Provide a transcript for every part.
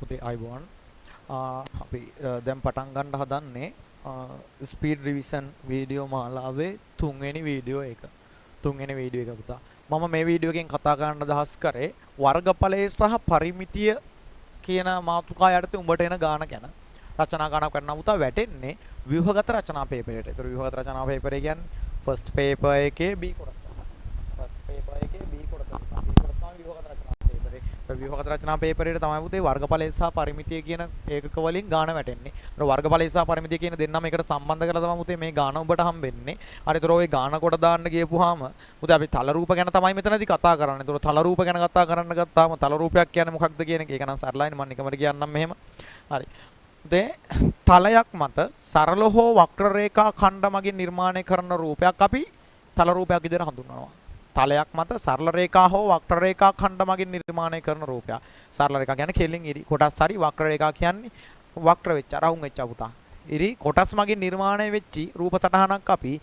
පුතේ අයබෝන් අපි දැන් පටන් ගන්න හදන්නේ ස්පීඩ් රිවිෂන් වීඩියෝ මාලාවේ තුන්වෙනි වීඩියෝ එක පුතා. මම මේ වීඩියෝ එකෙන් කතා කරන්න අදහස් කරේ වර්ගඵලයේ සහ පරිමිතිය කියන මාතෘකාව යටතේ උඹට එන ගාන ගැන. රචනා ගානක් කරනවා පුතා වැටෙන්නේ ව්‍යුහගත රචනා පේපරයට. ඒතර ව්‍යුහගත රචනා පේපරය කියන්නේ ෆස්ට් පේපර් එකේ B කොටස. ෆස්ට් පේපර් එකේ B කොටස. B කොටස තමයි ව්‍යුහගත රචනා පේපරේ. ව්‍යුහගත රචනා පේපරේට තමයි පුතේ වර්ගඵලය සහ පරිමිතිය කියන ඒකක වලින් ගාන වැටෙන්නේ. ඒතර වර්ගඵලය සහ පරිමිතිය කියන දෙන්නම එකට සම්බන්ධ කරලා තමයි පුතේ මේ ගාන ඔබට හම්බෙන්නේ. හරි ඒතර ওই ගාන කොට දාන්න ගියපුවාම පුතේ අපි තල රූප ගැන තමයි මෙතනදී කතා කරන්නේ. ඒතර තල රූප ගැන කතා කරන්න ගත්තාම තල රූපයක් කියන්නේ මොකක්ද කියන එක ඒක නම් සරලයිනේ මම නිකමට කියන්නම් මෙහෙම. හරි. තලයක් මත සරල හෝ වක්‍ර රේඛා ඛණ්ඩ මගින් නිර්මාණය කරන රූපයක් අපි තල රූපයක් විදිහට හඳුන්වනවා. තලයක් මත සරල රේඛා හෝ වක්‍ර රේඛා ඛණ්ඩ මගින් නිර්මාණය කරන රූපයක්. සරල රේඛා කියන්නේ කෙලින් ඉරි කොටස් හරි වක්‍ර රේඛා කියන්නේ වක්‍ර වෙච්ච රවුම් වෙච්ච පුතා. ඉරි කොටස් මගින් නිර්මාණය වෙච්චි රූප සටහනක් අපි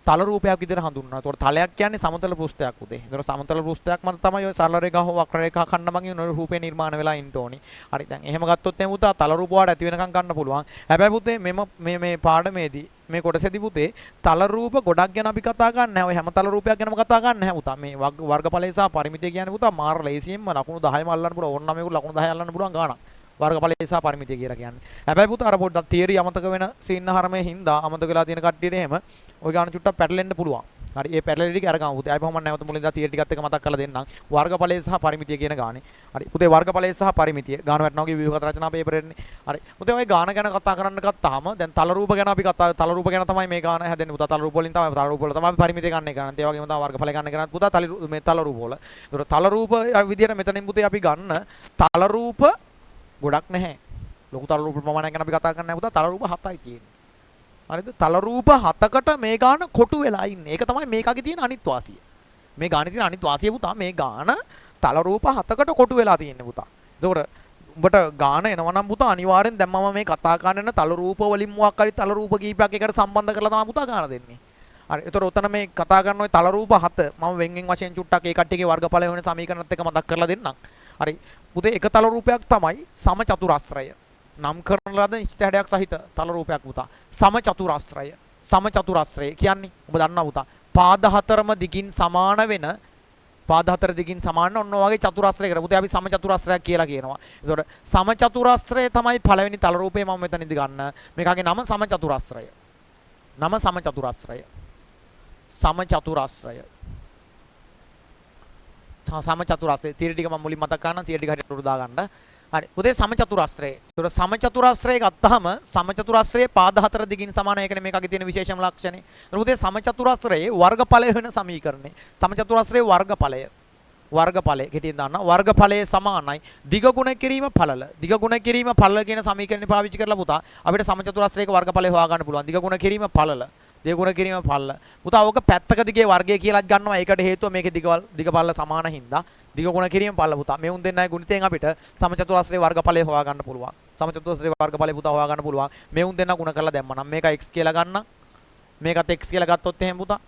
තල රූපයක් විදිහට හඳුන්වනවා. ඒතකොට තලයක් කියන්නේ සමතල පෘෂ්ඨයක් උදේ. ඒතකොට සමතල පෘෂ්ඨයක් මත තමයි ඔය සරල රේඛා හෝ වක්‍ර රේඛා ඛණ්ඩ මගින් ඔය රූපේ නිර්මාණය වෙලා ඉන්න ඕනි. හරි දැන් එහෙම ගත්තොත් එහෙනම් පුතා තල රූප වලට ඇති වෙනකම් ගන්න පුළුවන්. හැබැයි පුතේ මේ පාඩමේදී මේ කොටසේදී පුතේ තල රූප ගොඩක් ගැන අපි කතා කරන්නේ නැහැ. ඔය හැම තල රූපයක් ගැනම කතා කරන්නේ නැහැ පුතා. මේ වර්ගඵලය සහ පරිමිතිය කියන්නේ පුතා මාර ලේසියෙන්ම ලකුණු 10ම අල්ලන්න පුළුවන්. ඕන්න මේක ලකුණු 10 අල්ලන්න පුළුවන් ගාණක්. වර්ගඵලය සහ පරිමිතිය කියලා කියන්නේ. හැබැයි පුතා අර පොඩ්ඩක් තියරි අමතක වෙන සීන්න හරමේ හින්දා අමතක වෙලා තියෙන කට්ටියට එහෙම ওই ගාන චුට්ටක් පැටලෙන්න පුළුවන්. හරි ඒ පැටලෙලි ටික අරගමු පුතේ. ආයි කොහොමද නැවත මුලින්දා තියරි ටිකත් එක මතක් කරලා දෙන්නම්. වර්ගඵලය සහ පරිමිතිය කියන ගානේ. හරි පුතේ වර්ගඵලය සහ පරිමිතිය ගාන වටනවා කිව්ව ව්‍යුහගත රචනා පේපරේනේ. හරි පුතේ ওই ගාන ගැන කතා කරන්න ගත්තාම දැන් තල රූප ගැන අපි කතා තල රූප ගැන තමයි මේ ගාන හැදෙන්නේ පුතා. තල රූප වලින් තමයි තල රූප වල තමයි පරිමිතිය ගන්න එක. ඒ වගේම තමයි වර්ගඵලය ගන්න කරන්නේ පුතා මේ තල රූප වල. ඒතර තල රූප විදියට මෙතනින් පුතේ අපි ගන්න තල රූප ගොඩක් නැහැ. ලොකු තල රූප ප්‍රමාණයක් ගැන අපි කතා කරන්නේ නැහැ පුතා. තල රූප 7යි තියෙන්නේ. හරිද? තල රූප 7කට මේ ගාන කොටු වෙලා ඉන්නේ. ඒක තමයි මේකගේ තියෙන අනිත් වාසිය. මේ ගානේ තියෙන අනිත් වාසිය පුතා මේ ගාන තල රූප 7කට කොටු වෙලා තියෙන්නේ පුතා. එතකොට උඹට ගාන එනවනම් පුතා අනිවාර්යෙන් දැන් මම මේ කතා කරන තල රූප වලින් මොකක් හරි තල රූප කීපයක් එකට සම්බන්ධ කරලා තමයි පුතා ගාන දෙන්නේ. හරි. එතකොට උතන මේ කතා කරන ওই තල රූප 7 මම වෙන්ගෙන් වශයෙන් චුට්ටක් ඒ කට්ටියගේ වර්ගඵලය වෙන සමීකරණත් එක මතක් කරලා දෙන්නම්. හරි. පුතේ එක තල රූපයක් තමයි සමචතුරාස්‍රය. නම් කරන ලද නිශ්චිත හැඩයක් සහිත තල රූපයක් පුතා. සමචතුරාස්‍රය. සමචතුරාස්‍රය කියන්නේ ඔබ දන්නා පුතා. පාද හතරම දිගින් සමාන වෙන පාද හතර දිගින් සමාන ඔන්න ඔය වගේ චතුරාස්‍රයකට පුතේ අපි සමචතුරාස්‍රයක් කියලා කියනවා. ඒතකොට සමචතුරාස්‍රය තමයි පළවෙනි තල රූපේ මම මෙතනදී ගන්න. මේකගේ නම සමචතුරාස්‍රය. නම සමචතුරාස්‍රය. සමචතුරාස්‍රය. සමචතුරාස්‍රය. තියරි ටික මම මුලින් මතක් කරනවා. තියරි ටික හරියට උරු දා ගන්න. හරි පුතේ සමචතුරාස්‍රය. ඒතර සමචතුරාස්‍රය ගත්තාම සමචතුරාස්‍රයේ පාද හතර දිගින් සමාන ඒකනේ මේකගේ තියෙන විශේෂම ලක්ෂණේ. ඒතර පුතේ සමචතුරාස්‍රයේ වර්ගඵලය වෙන සමීකරණේ. සමචතුරාස්‍රයේ වර්ගඵලය කෙටියෙන් දාන්න වර්ගඵලයේ සමානයි දිග ගුණ කිරීම පළල. දිග ගුණ කිරීම පළල කියන සමීකරණය පාවිච්චි කරලා පුතා අපිට සමචතුරාස්‍රයක වර්ගඵලය හොයාගන්න පුළුවන්. දිග ගුණ කිරීම පළල. දිග ගුණ කිරීම පළල. පුතා ඕක පැත්තක දිගේ වර්ගය කියලාත් ගන්නවා. ඒකට හේතුව මේකේ දිග පළල සමාන හින්දා දිග ගුණ කිරීම පළල පුතා. මේ උන් දෙන්නයි ගුණිතයෙන් අපිට සමචතුරාස්‍රයේ වර්ගඵලය හොයා ගන්න පුළුවන්. සමචතුරාස්‍රයේ වර්ගඵලය පුතා හොයා ගන්න පුළුවන්. මේ උන් දෙන්න ගුණ කරලා දැම්මනම් මේක x කියලා ගන්න. මේකත් x කියලා ගත්තොත් එහෙම පුතා.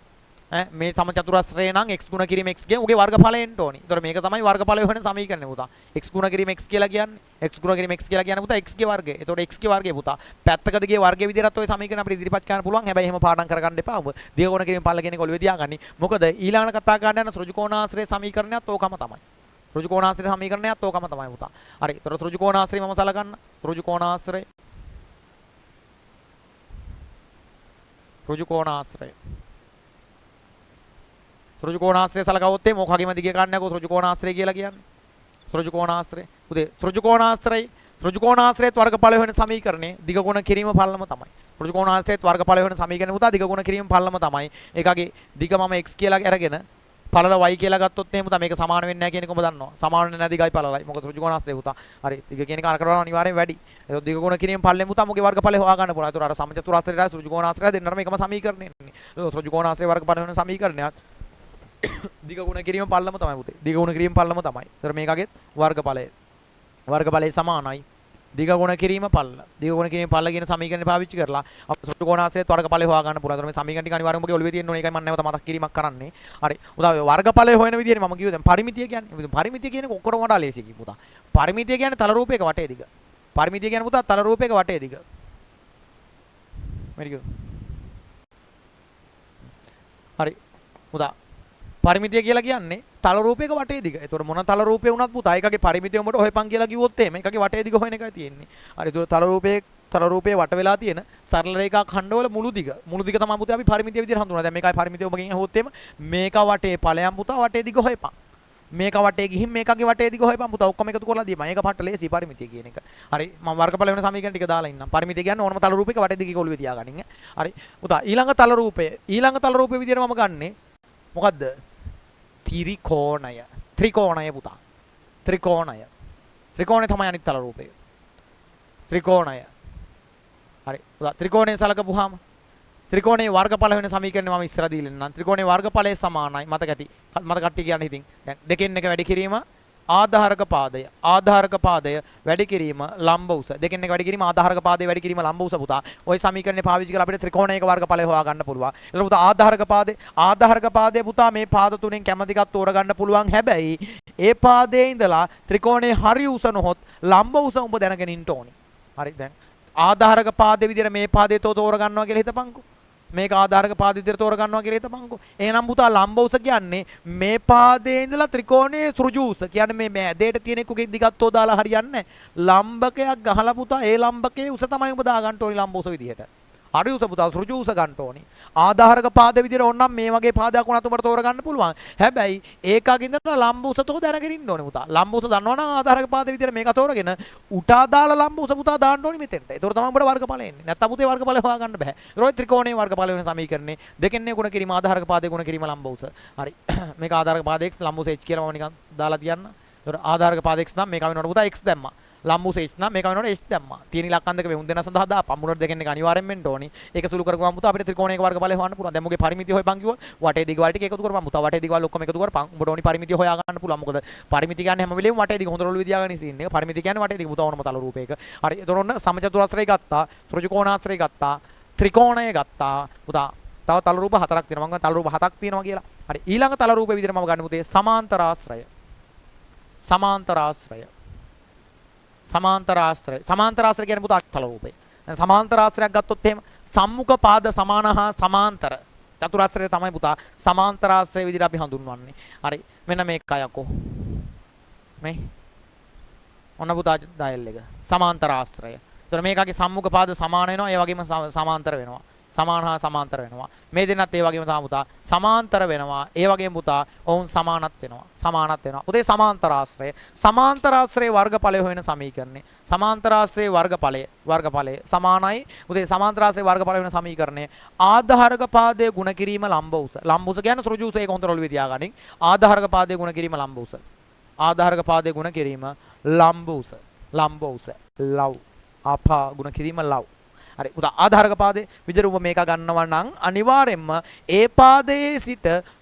මේ සමචතුරාස්‍රය නම් x ගුණ කිරීම x කියන්නේ උගේ වර්ගඵලය එන්න ඕනි. ඒතර මේක තමයි වර්ගඵලය වෙන සමීකරණය පුතා. x ගුණ කිරීම x කියලා කියන්නේ x ගුණ කිරීම x කියලා කියන්නේ පුතා x ගේ වර්ගය. ඒතකොට x ගේ වර්ගය පුතා. පැත්තක දිගේ වර්ගය විදිහට ඔය සමීකරණ අපිට ඉදිරිපත් කරන්න පුළුවන්. හැබැයි එහෙම පාඩම් කරගන්න එපා. ඔබ දිග ගුණ කිරීම පළල කියන එක ඔළුවේ තියාගන්න. මොකද ඊළඟට කතා කරන්න යන ඍජුකෝණාශ්‍රය සමීකරණයත් ඕකම තමයි. ඍජුකෝණාශ්‍රය සමීකරණයත් ඕකම තමයි පුතා. හරි. ඒතර ඍජුකෝණාශ්‍රය මම සලකන්න. ඍජුකෝණාශ්‍රය ඍජුකෝණාශ්‍රය සලකවොත් මේ මොකගෙම දිගේ ගන්න යකෝ ඍජුකෝණාශ්‍රය කියලා කියන්නේ. ඍජුකෝණාශ්‍රය. පුතේ ඍජුකෝණාශ්‍රයත් වර්ගඵලය වෙන සමීකරණේ දිග ගුණ කිරීම පළලම තමයි. ඍජුකෝණාශ්‍රයත් වර්ගඵලය වෙන සමීකරණේ පුතා දිග ගුණ කිරීම පළලම තමයි. ඒකගේ දිග මම x කියලා අරගෙන පළල y කියලා ගත්තොත් එහෙම පුතා මේක සමාන වෙන්නේ නැහැ කියන එක ඔබ දන්නවා. සමාන වෙන්නේ නැහැ දිගයි පළලයි. මොකද ඍජුකෝණාශ්‍රය පුතා. හරි. දිග කියන එක අරකට වඩා අනිවාර්යෙන් වැඩි. ඒක දිග ගුණ කිරීම පළලෙන් පුතා මොකේ වර්ගඵලය හොයා ගන්න පුළුවන්. ඒතර අර සමචතුරාශ්‍රයයි ඍජුකෝණාශ්‍රයයි දෙන්නම එකම සමීකරණේ ඉන්නේ. ඍජුකෝණාශ්‍රය වර්ගඵලය වෙන සමීකරණයත් දිග ගුණ කිරීම පළලම තමයි පුතේ. දිග ගුණ කිරීම පළලම තමයි. ඒතර මේකගෙත් වර්ගඵලය සමානයි. දිග ගුණ කිරීම පල්ල. දිග ගුණ කිරීම පල්ල කියන සමීකරණය පාවිච්චි කරලා අපිට සොට්ටු කෝණාශ්‍රයේ වර්ගඵලය හොයා ගන්න පුළුවන්. මේ සමීකරණ ටික අනිවාර්යයෙන්ම ඔබගේ ඔළුවේ තියෙන්න ඕනේ. ඒකයි මම නැවත මතක් කිරීමක් කරන්නේ. හරි. උදා වර්ගඵලය හොයන විදිහනේ මම කිව්වේ දැන් පරිමිතිය කියන්නේ. පරිමිතිය කියන්නේ ඔක්කොම වඩා ලේසි කිව්වා. පරිමිතිය කියන්නේ තල රූපයක වටේ දිග. පරිමිතිය කියන්නේ පුතා තල රූපයක වටේ දිග. මෙරික. හරි. පුතා පරිමිතිය කියලා කියන්නේ තල රූපයක වටේ දිග. ඒතකොට මොන තල රූපේ වුණත් පුතා එකගේ පරිමිතිය උඹට හොයපන් කියලා කිව්වොත් එහෙම එකගේ වටේ දිග හොයන එකයි තියෙන්නේ. හරි. ඒතකොට තල රූපයේ වට වෙලා තියෙන සරල රේඛා ඛණ්ඩවල මුළු දිග තමයි පුතා අපි පරිමිතිය විදිහට හඳුනනවා. දැන් මේකයි පරිමිතිය ඔබගෙන් අහුවොත් එහෙම මේක වටේ ඵලයන් පුතා වටේ දිග හොයපන්. මේක වටේ ගිහින් මේකගේ වටේ දිග හොයපන් පුතා ඔක්කොම එකතු කරලා දීපන්. ඒක පට්ට ලේසි පරිමිතිය කියන එක. හරි මම වර්ගඵල වෙන සමීකරණ ටික දාලා ඉන්නම්. පරිමිතිය කියන්නේ ඕනම තල රූපයක වටේ දිග ඔළුවේ තියාගනින්. හරි පුතා ඊළඟ තල රූපය විදිහට මම ගන්නෙ මොකද්ද? ත්‍රිකෝණය පුතා. ත්‍රිකෝණය තමයි අනිත් තල රූපය. ත්‍රිකෝණය. හරි පුතා ත්‍රිකෝණය සලකපුවාම ත්‍රිකෝණයේ වර්ගඵල වෙන සමීකරණය මම ඉස්සර දීලා ඉන්නම්. ත්‍රිකෝණයේ වර්ගඵලය සමානයි. මතක කට්ටිය කියන්නේ ඉතින් දැන් දෙකෙන් එක වැඩි කිරීම ආධාරක පාදය වැඩි කිරීම ලම්බ උස. දෙකෙන් එක වැඩි කිරීම ආධාරක පාදය වැඩි කිරීම ලම්බ උස පුතා. ওই සමීකරණය පාවිච්චි කරලා අපිට ත්‍රිකෝණයක වර්ගඵලය හොයා ගන්න පුළුවන්. ඒතර පුතා ආධාරක පාදය පුතා මේ පාද තුනෙන් කැමති එකක් තෝරගන්න පුළුවන්. හැබැයි ඒ පාදයේ ඉඳලා ත්‍රිකෝණයේ හරි උස නොහොත් ලම්බ උස උඹ දැනගෙන ඉන්න ඕනි. හරි දැන් ආධාරක පාදයේ විදිහට මේ පාදේ තෝර ගන්නවා කියලා හිතපන්කෝ. මේක ආධාරක පාද විදිහට තෝර ගන්නවා කියලා හිතපන්කෝ. එහෙනම් පුතා ලම්බ උස කියන්නේ මේ පාදයේ ඉඳලා ත්‍රිකෝණයේ සෘජු උස. කියන්නේ මේ ඇදේට තියෙන කුකේ දිගත්තෝ දාලා හරියන්නේ නැහැ. ලම්බකයක් ගහලා පුතා ඒ ලම්බකයේ උස තමයි ඔබ දා ගන්න ඕනි ලම්බ උස විදිහට. හරි උස පුතා සෘජු උස ගන්න ඕනි. ආධාරක පාද විදිහට ඕනනම් මේ වගේ පාදයක් උනත් උඹට තෝර ගන්න පුළුවන්. හැබැයි ඒකකින් ඉඳලා ලම්බ උස තෝ දැනගෙන ඉන්න ඕනේ පුතා. ලම්බ උස දන්නවනම් ආධාරක පාද විදිහට මේක තෝරගෙන උටා දාලා ලම්බ උස පුතා දාන්න ඕනේ මෙතෙන්ට. ඒතකොට තමයි උඹට වර්ගඵල එන්නේ. නැත්නම් පුතේ වර්ගඵල හොයා ගන්න බෑ. ඒතකොට ත්‍රිකෝණයේ වර්ගඵල වෙන සමීකරණේ දෙකෙන්නේ ගුණ කිරීම ආධාරක පාදයේ ගුණ කිරීම ලම්බ උස. හරි. මේක ආධාරක පාදයේ x ලම්බ උස h කියලා මම නිකන් දාලා තියන්න. ඒතකොට ආධාරක පාදයේ x නම් මේක වෙනකොට පුතා x දැම්මා. ලම්බ උස h නම් මේක වෙනකොට h දැම්මා. තියෙන ඉලක්කම් දෙක වෙනුන් දෙන සඳහා දාපන්. මුලට දෙකෙන් එක අනිවාර්යෙන් වෙන්න ඕනි. ඒක සුළු කරගමු පුතා අපිට ත්‍රිකෝණයක වර්ගඵලය හොයන්න පුළුවන්. දැන් මොගේ පරිමිතිය හොයපන් කිව්වොත් වටේ දිග වල ටික එකතු කරපන් පුතා. වටේ දිග වල ඔක්කොම එකතු කරපන්. උඹට ඕනි පරිමිතිය හොයා ගන්න පුළුවන්. මොකද පරිමිතිය කියන්නේ හැම වෙලේම වටේ දිග හොඳට ඔළුවේ තියාගෙන ඉන්න එක. පරිමිතිය කියන්නේ වටේ දිග පුතා ඕනම තල රූපයක. හරි. ඒතකොට ඔන්න සමචතුරාශ්‍රය ගත්තා. ත්‍රිකෝණාශ්‍රය ගත්තා. ත්‍රිකෝණය ගත්තා. පුතා තව තල රූප හතරක් තියෙනවා. මම තල රූප හතක් තියෙනවා කියලා. හරි. ඊළඟ තල රූපේ විදිහට මම ගන්න පුතේ සමාන්තරාශ්‍රය. සමාන්තරාශ්‍රය කියන්නේ පුතා තල රූපේ. දැන් සමාන්තරාශ්‍රයක් ගත්තොත් එහෙම සම්මුඛ පාද සමාන හා සමාන්තර චතුරාශ්‍රය තමයි පුතා සමාන්තරාශ්‍රය විදිහට අපි හඳුන්වන්නේ. හරි. මෙන්න මේකයි අකෝ. මේ ඔන්න පුතා ඩයල් එක. සමාන්තරාශ්‍රය. එතකොට මේකගේ සම්මුඛ පාද සමාන වෙනවා. ඒ වගේම සමාන්තර වෙනවා. සමාන හා සමාන්තර වෙනවා. මේ දෙන්නත් ඒ වගේම තමයි පුතා සමාන්තර වෙනවා. ඒ වගේම පුතා ඔවුන් සමානත් වෙනවා. පුතේ සමාන්තරාශ්‍රයේ වර්ගඵලය හොයන සමීකරණේ. සමාන්තරාශ්‍රයේ වර්ගඵලය සමානයි. පුතේ සමාන්තරාශ්‍රයේ වර්ගඵලය හොයන සමීකරණේ ආධාරක පාදයේ ගුණ කිරීම ලම්බ උස. ලම්බ උස කියන්නේ ඍජු උස. ඒක හොඳට ඔළුවේ තියාගනින්. ආධාරක පාදයේ ගුණ කිරීම ලම්බ උස. ආධාරක පාදයේ ගුණ කිරීම ලම්බ උස. ලව්. අපා ගුණ කිරීම ලව්. හරි පුතා ආධාරක පාදයේ විදිහට ඔබ මේක ගන්නවා නම් අනිවාර්යෙන්ම ඒ පාදයේ සිට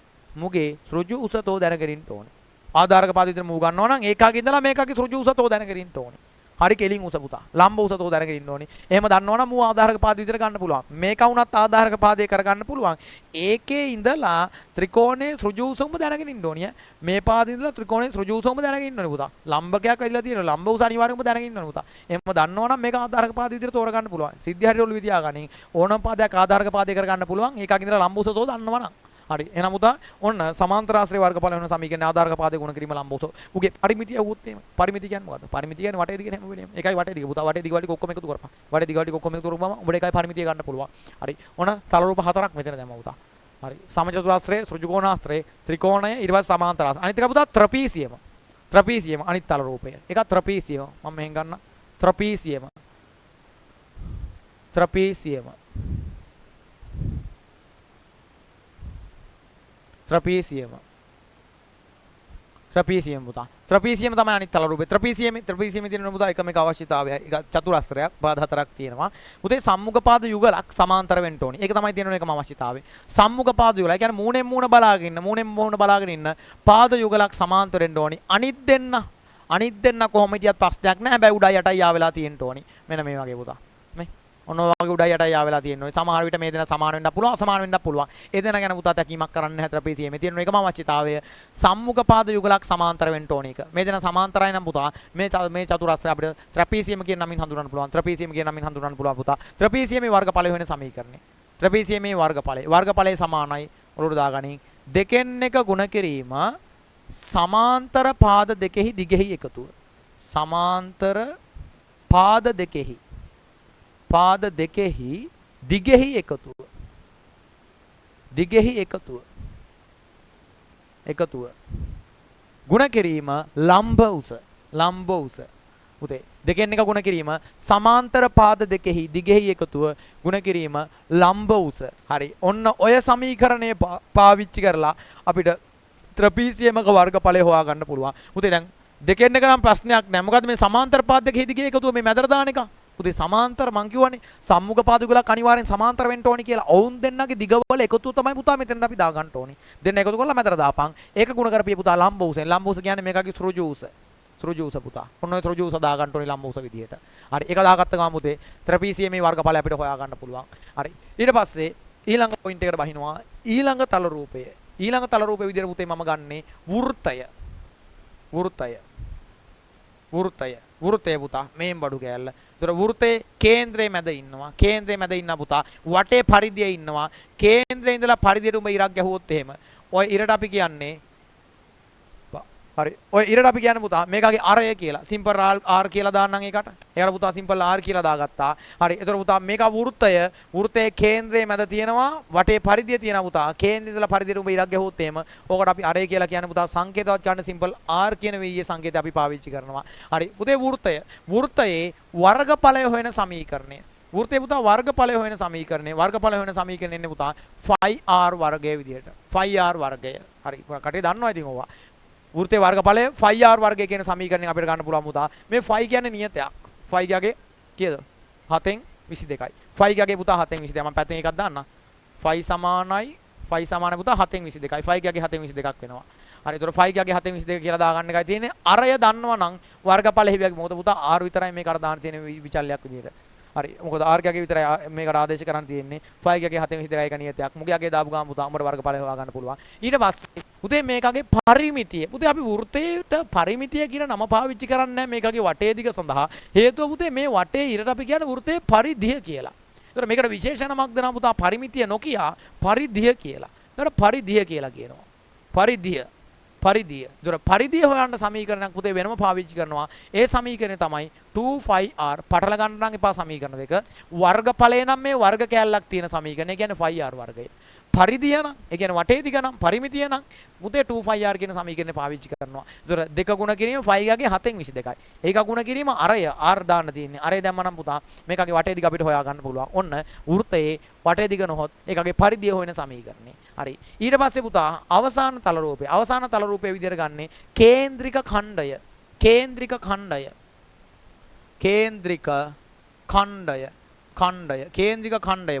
මුගේ ඍජු උසතෝ දැනගෙන ඉන්න ඕනේ. ආධාරක පාදයේ විදිහට මූ ගන්නවා නම් ඒකගේ ඉඳලා මේකගේ ඍජු උසතෝ දැනගෙන ඉන්න ඕනේ. හරි කෙලින් උස පුතා. ලම්බ උසතෝ දැනගෙන ඉන්න ඕනේ. එහෙම දන්නවනම් මූ ආධාරක පාදයේ විදිහට ගන්න පුළුවන්. මේක වුණත් ආධාරක පාදයේ කරගන්න පුළුවන්. ඒකේ ඉඳලා ත්‍රිකෝණයේ ඍජු උස උඹ දැනගෙන ඉන්න ඕනේ. මේ පාදයේ ඉඳලා ත්‍රිකෝණයේ ඍජු උස උඹ දැනගෙන ඉන්න ඕනේ පුතා. ලම්බකයක් ඇදලා තියෙනවා. ලම්බ උස අනිවාර්යෙන්ම උඹ දැනගෙන ඉන්න ඕනේ පුතා. එහෙම දන්නවනම් මේක ආධාරක පාදයේ විදිහට තෝරගන්න පුළුවන්. සිද්ධි හරියට ඔළුවේ තියාගනින්. ඕනම පාදයක් ආධාරක පාදයේ කරගන්න පුළුවන්. ඒකකින් ඉඳලා ලම්බ උසතෝ දන්නවනම්. හරි එහෙනම් උදා ඔන්න සමාන්තරාශ්‍රය වර්ගඵල වෙන සමීකරණ ආධාරක පාදයේ ගුණ කිරීම ලම්බ උස. උගේ පරිමිතිය වුත් එහෙම. පරිමිතිය කියන්නේ මොකද්ද? පරිමිතිය කියන්නේ වටේ දිග නේ හැම වෙලේම. ඒකයි වටේ දිග පුතා. වටේ දිග වලට ඔක්කොම එකතු කරපන්. වටේ දිග වලට ඔක්කොම එකතු කරපුවම උඹට ඒකයි පරිමිතිය ගන්න පුළුවන්. හරි. ඔන්න තල රූප හතරක් මෙතන දැම්මා පුතා. හරි. සමචතුරාශ්‍රය, ඍජුකෝණාශ්‍රය, ත්‍රිකෝණය, ඊට පස්සේ සමාන්තරාශ්‍රය. අනිත් එක පුතා ත්‍රපීසියම අනිත් තල රූපය. ඒක ත්‍රපීසියම. මම මෙහෙන් ගන්න. ත්‍රපීසියම. ත්‍රපීසියම පුතා. ත්‍රපීසියම තමයි අනිත් තල රූපේ. ත්‍රපීසියම තියෙන පුතා එකම එක අවශ්‍යතාවය. ඒක චතුරාශ්‍රයක් පාද හතරක් තියෙනවා. පුතේ සම්මුඛ පාද යුගලක් සමාන්තර වෙන්න ඕනි. ඒක තමයි තියෙන එකම අවශ්‍යතාවය. සම්මුඛ පාද යුගල. ඒ කියන්නේ මූණෙන් මූණ බලාගෙන ඉන්න පාද යුගලක් සමාන්තර වෙන්න ඕනි. අනිත් අනිත් දෙන්න කොහොම හිටියත් ප්‍රශ්නයක් නැහැ. හැබැයි උඩයි යටයි යා වෙලා තියෙන්න ඕනි. මෙන්න මේ වගේ පුතා. මේ ඔන්න ඔය වගේ උඩයි යටයි යා වෙලා තියෙන්න ඕනි. සමහර විට මේ දෙන සමාන වෙන්නත් පුළුවන්, අසමාන වෙන්නත් පුළුවන්. ඒ දෙන ගැන පුතා තැකීමක් කරන්න නැහැ ත්‍රපීසියමේ තියෙන එකම අවශ්‍යතාවය සම්මුඛ පාද යුගලක් සමාන්තර වෙන්න ඕන එක. මේ දෙන සමාන්තරයි නම් පුතා මේ චතුරස්‍රය අපිට ත්‍රපීසියම කියන නමින් හඳුනන්න පුළුවන්. ත්‍රපීසියම කියන නමින් හඳුනන්න පුළුවන් පුතා. ත්‍රපීසියමේ වර්ගඵලය වෙන සමීකරණය. ත්‍රපීසියමේ වර්ගඵලය සමානයි. ඔලුවට දාගනින්. දෙකෙන් එක ගුණ කිරීම සමාන්තර පාද දෙකෙහි දිගෙහි එකතුව. සමාන්තර පාද දෙකෙහි දිගෙහි එකතුව. ගුණ කිරීම ලම්බ උස. උතේ දෙකෙන් එක ගුණ කිරීම සමාන්තර පාද දෙකෙහි දිගෙහි එකතුව ගුණ කිරීම ලම්බ උස. හරි. ඔන්න ඔය සමීකරණය පාවිච්චි කරලා අපිට ත්‍රපීසියමක වර්ගඵලය හොයාගන්න පුළුවන්. උතේ දැන් දෙකෙන් එක නම් ප්‍රශ්නයක් නෑ. මොකද මේ සමාන්තර පාද දෙකෙහි දිගෙහි එකතුව මේ මැදට දාන එක. උතේ සමාන්තර මං කියවනේ සම්මුඛ පාද යුගලක් අනිවාර්යෙන් සමාන්තර වෙන්න ඕනි කියලා. ඔවුන් දෙන්නගේ දිගවල එකතුව තමයි පුතා මෙතනට අපි දා ගන්න ඕනි. දෙන්න එකතු කරලා මැදට දාපන්. ඒක ගුණ කරපිය පුතා ලම්බ උසෙන්. ලම්බ උස කියන්නේ මේකගේ සෘජු උස. සෘජු උස පුතා. ඔන්න ඔය සෘජු උස දා ගන්න ඕනි ලම්බ උස විදියට. හරි. ඒක දාගත්ත ගමන් පුතේ ත්‍රපීසියමේ වර්ගඵලය අපිට හොයා ගන්න පුළුවන්. හරි. ඊට පස්සේ ඊළඟ පොයින්ට් එකට බහිනවා. ඊළඟ තල රූපය. ඊළඟ තල රූපේ විදියට පුතේ මම ගන්නෙ වෘත්තය පුතා මේන් බඩු කෑල්ල. ඒතර වෘත්තේ කේන්ද්‍රයේ මැද ඉන්නවා. කේන්ද්‍රයේ මැද ඉන්න පුතා වටේ පරිධියේ ඉන්නවා. කේන්ද්‍රයේ ඉඳලා පරිධියට උඹ ඉරක් ගැහුවොත් එහෙම ඔය ඉරට අපි කියන්නේ හරි. ඔය ඉරට අපි කියන්නේ පුතා මේකගේ අරය කියලා. සිම්පල් R කියලා දාන්නම් ඒකට. ඒකට පුතා සිම්පල් R කියලා දාගත්තා. හරි. ඒතර පුතා මේක වෘත්තයේ කේන්ද්‍රයේ මැද තියෙනවා වටේ පරිධිය තියෙනවා පුතා. කේන්ද්‍රයේ ඉඳලා පරිධියට උඹ ඉරක් ගැහුවොත් එහෙම ඕකට අපි අරය කියලා කියන්නේ පුතා සංකේතවත් ගන්න සිම්පල් R කියන වීයේ සංකේතය අපි පාවිච්චි කරනවා. හරි. පුතේ වෘත්තයේ වර්ගඵලය හොයන සමීකරණය. වෘත්තයේ පුතා වර්ගඵලය හොයන සමීකරණය. වර්ගඵලය හොයන සමීකරණය එන්නේ පුතා 5R වර්ගය විදියට. 5R වර්ගය. හරි. කටේ දන්නවා ඉතින් ඕවා. වෘත්තේ වර්ගඵලය 5R වර්ගය කියන සමීකරණයෙන් අපිට ගන්න පුළුවන් පුතා. මේ 5 කියන්නේ නියතයක්. 5 ගාගේ කීයද? 7න් 22යි. 5 ගාගේ පුතා 7න් 22. මම පැත්තෙන් එකක් දාන්න. 5 සමානයි පුතා 7න් 22යි. 5 ගාගේ 7න් 22ක් වෙනවා. හරි. ඒතකොට 5 ගාගේ 7න් 22 කියලා දාගන්න එකයි තියෙන්නේ. අරය දන්නවා නම් වර්ගඵල හිවියගේ මොකද පුතා R විතරයි මේක අර දාන්න තියෙන විචල්‍යයක් විදියට. හරි. මොකද R ගාගේ විතරයි මේකට ආදේශ කරන්න තියෙන්නේ. 5 ගාගේ 7න් 22යි එක නියතයක්. මුගයාගේ දාපු ගාම පුතා උඹට වර්ගඵලය හොයා ගන්න පුළුවන්. ඊට පස්සේ පුතේ මේකගේ පරිමිතිය. පුතේ අපි වෘත්තයට පරිමිතිය කියන නම පාවිච්චි කරන්නේ නැහැ මේකගේ වටේ දිග සඳහා. හේතුව පුතේ මේ වටේ ඉරට අපි කියන්නේ වෘත්තේ පරිධිය කියලා. ඒතර මේකට විශේෂ නමක් දෙනවා පුතා පරිමිතිය නොකිය පරිධිය කියලා. ඒතර පරිධිය කියලා කියනවා. පරිධිය. ඒතර පරිධිය හොයන්න සමීකරණයක් පුතේ වෙනම පාවිච්චි කරනවා. ඒ සමීකරණය තමයි 2πr පටල ගන්න නම් එපා සමීකරණ දෙක. වර්ගඵලය නම් මේ වර්ග කැලලක් තියෙන සමීකරණය කියන්නේ 5r වර්ගය. පරිධිය නම් ඒ කියන්නේ වටේ දිග නම් පරිමිතිය නම් පුතේ 2πr කියන සමීකරණය පාවිච්චි කරනවා. ඒතර දෙක ගුණ කිරීම 5 ගාගේ 7න් 22යි. ඒක ගුණ කිරීම අරය r දාන්න තියෙන්නේ. අරය දැම්ම නම් පුතා මේකගේ වටේ දිග අපිට හොයා ගන්න පුළුවන්. ඔන්න වෘත්තයේ වටේ දිග නොහොත් ඒකගේ පරිධිය හොයන සමීකරණය. හරි. ඊට පස්සේ පුතා අවසාන තල රූපේ. අවසාන තල රූපේ විදියට ගන්නේ කේන්ද්‍රික ඛණ්ඩය. කේන්ද්‍රික ඛණ්ඩය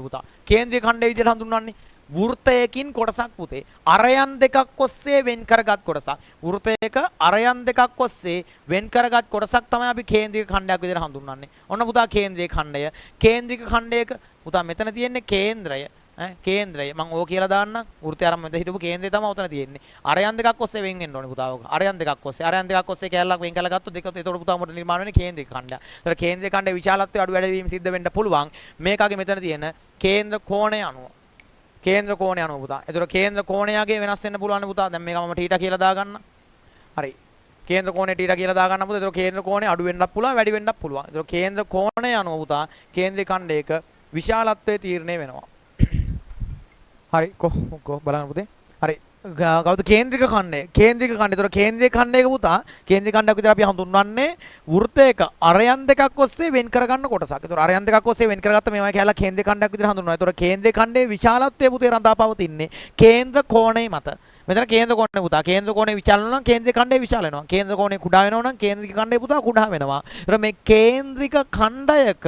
පුතා. කේන්ද්‍රික ඛණ්ඩය විදියට හඳුන්වන්නේ වෘත්තයකින් කොටසක් පුතේ අරයන් දෙකක් ඔස්සේ වෙන් කරගත් කොටසක්. වෘත්තයක අරයන් දෙකක් ඔස්සේ වෙන් කරගත් කොටසක් තමයි අපි කේන්ද්‍රික ඛණ්ඩයක් විදියට හඳුන්වන්නේ. ඔන්න පුතා කේන්ද්‍රික ඛණ්ඩය. කේන්ද්‍රික ඛණ්ඩයක පුතා මෙතන තියෙන්නේ කේන්ද්‍රය මම ඕක කියලා දාන්නම්. වෘත්තය අරන් මෙතන හිටපු කේන්ද්‍රය තමයි උතන තියෙන්නේ. අරයන් දෙකක් ඔස්සේ වෙන් වෙන්න ඕනේ පුතා ඕක. අරයන් දෙකක් ඔස්සේ කැලලක් වෙන් කරලා ගත්තොත් දෙක එතකොට පුතා උඹට නිර්මාණය වෙන්නේ කේන්ද්‍රික ඛණ්ඩය. ඒතර කේන්ද්‍රික ඛණ්ඩයේ විශාලත්වය අඩු වැඩි වීම සිද්ධ වෙන්න පුළුවන්. මේකගේ මෙතන තියෙන කේන්ද්‍ර කෝණය අනුව පුතා. ඒතර කේන්ද්‍ර කෝණයගේ වෙනස් වෙන්න පුළුවන් පුතා. දැන් මේක මම θීටා කියලා දාගන්න. හරි. කේන්ද්‍ර කෝණය θීටා කියලා දාගන්න පුතා. ඒතර කේන්ද්‍ර කෝණය අඩු වෙන්නත් පුළුවන් වැඩි වෙන්නත් පුළුවන්. ඒතර කේන්ද්‍ර කෝණය අනුව පුතා කේන්ද්‍රික ඛණ්ඩයක විශාලත්වය තීරණය වෙනවා. හරි කො බලන්න පුතේ. හරි. කවුද කේන්ද්‍රික ඛණ්ඩය? කේන්ද්‍රික ඛණ්ඩයක පුතා කේන්ද්‍රික ඛණ්ඩයක් විතර අපි හඳුන්වන්නේ වෘත්තයක අරයන් දෙකක් ඔස්සේ වෙන් කරගන්න කොටසක්. ඒතර අරයන් දෙකක් ඔස්සේ වෙන් කරගත්ත මේවා කියලා කේන්ද්‍රික ඛණ්ඩයක් විතර හඳුන්වනවා. ඒතර කේන්ද්‍රික ඛණ්ඩයේ විශාලත්වය පුතේ රඳාපවතින්නේ කේන්ද්‍ර කෝණය මත. මෙතන කේන්ද්‍ර කෝණය පුතා කේන්ද්‍ර කෝණය විශාල වෙනවා නම් කේන්ද්‍රික ඛණ්ඩය විශාල වෙනවා. කේන්ද්‍ර කෝණය කුඩා වෙනවා නම් කේන්ද්‍රික ඛණ්ඩය පුතා කුඩා වෙනවා. ඒතර මේ කේන්ද්‍රික ඛණ්ඩයක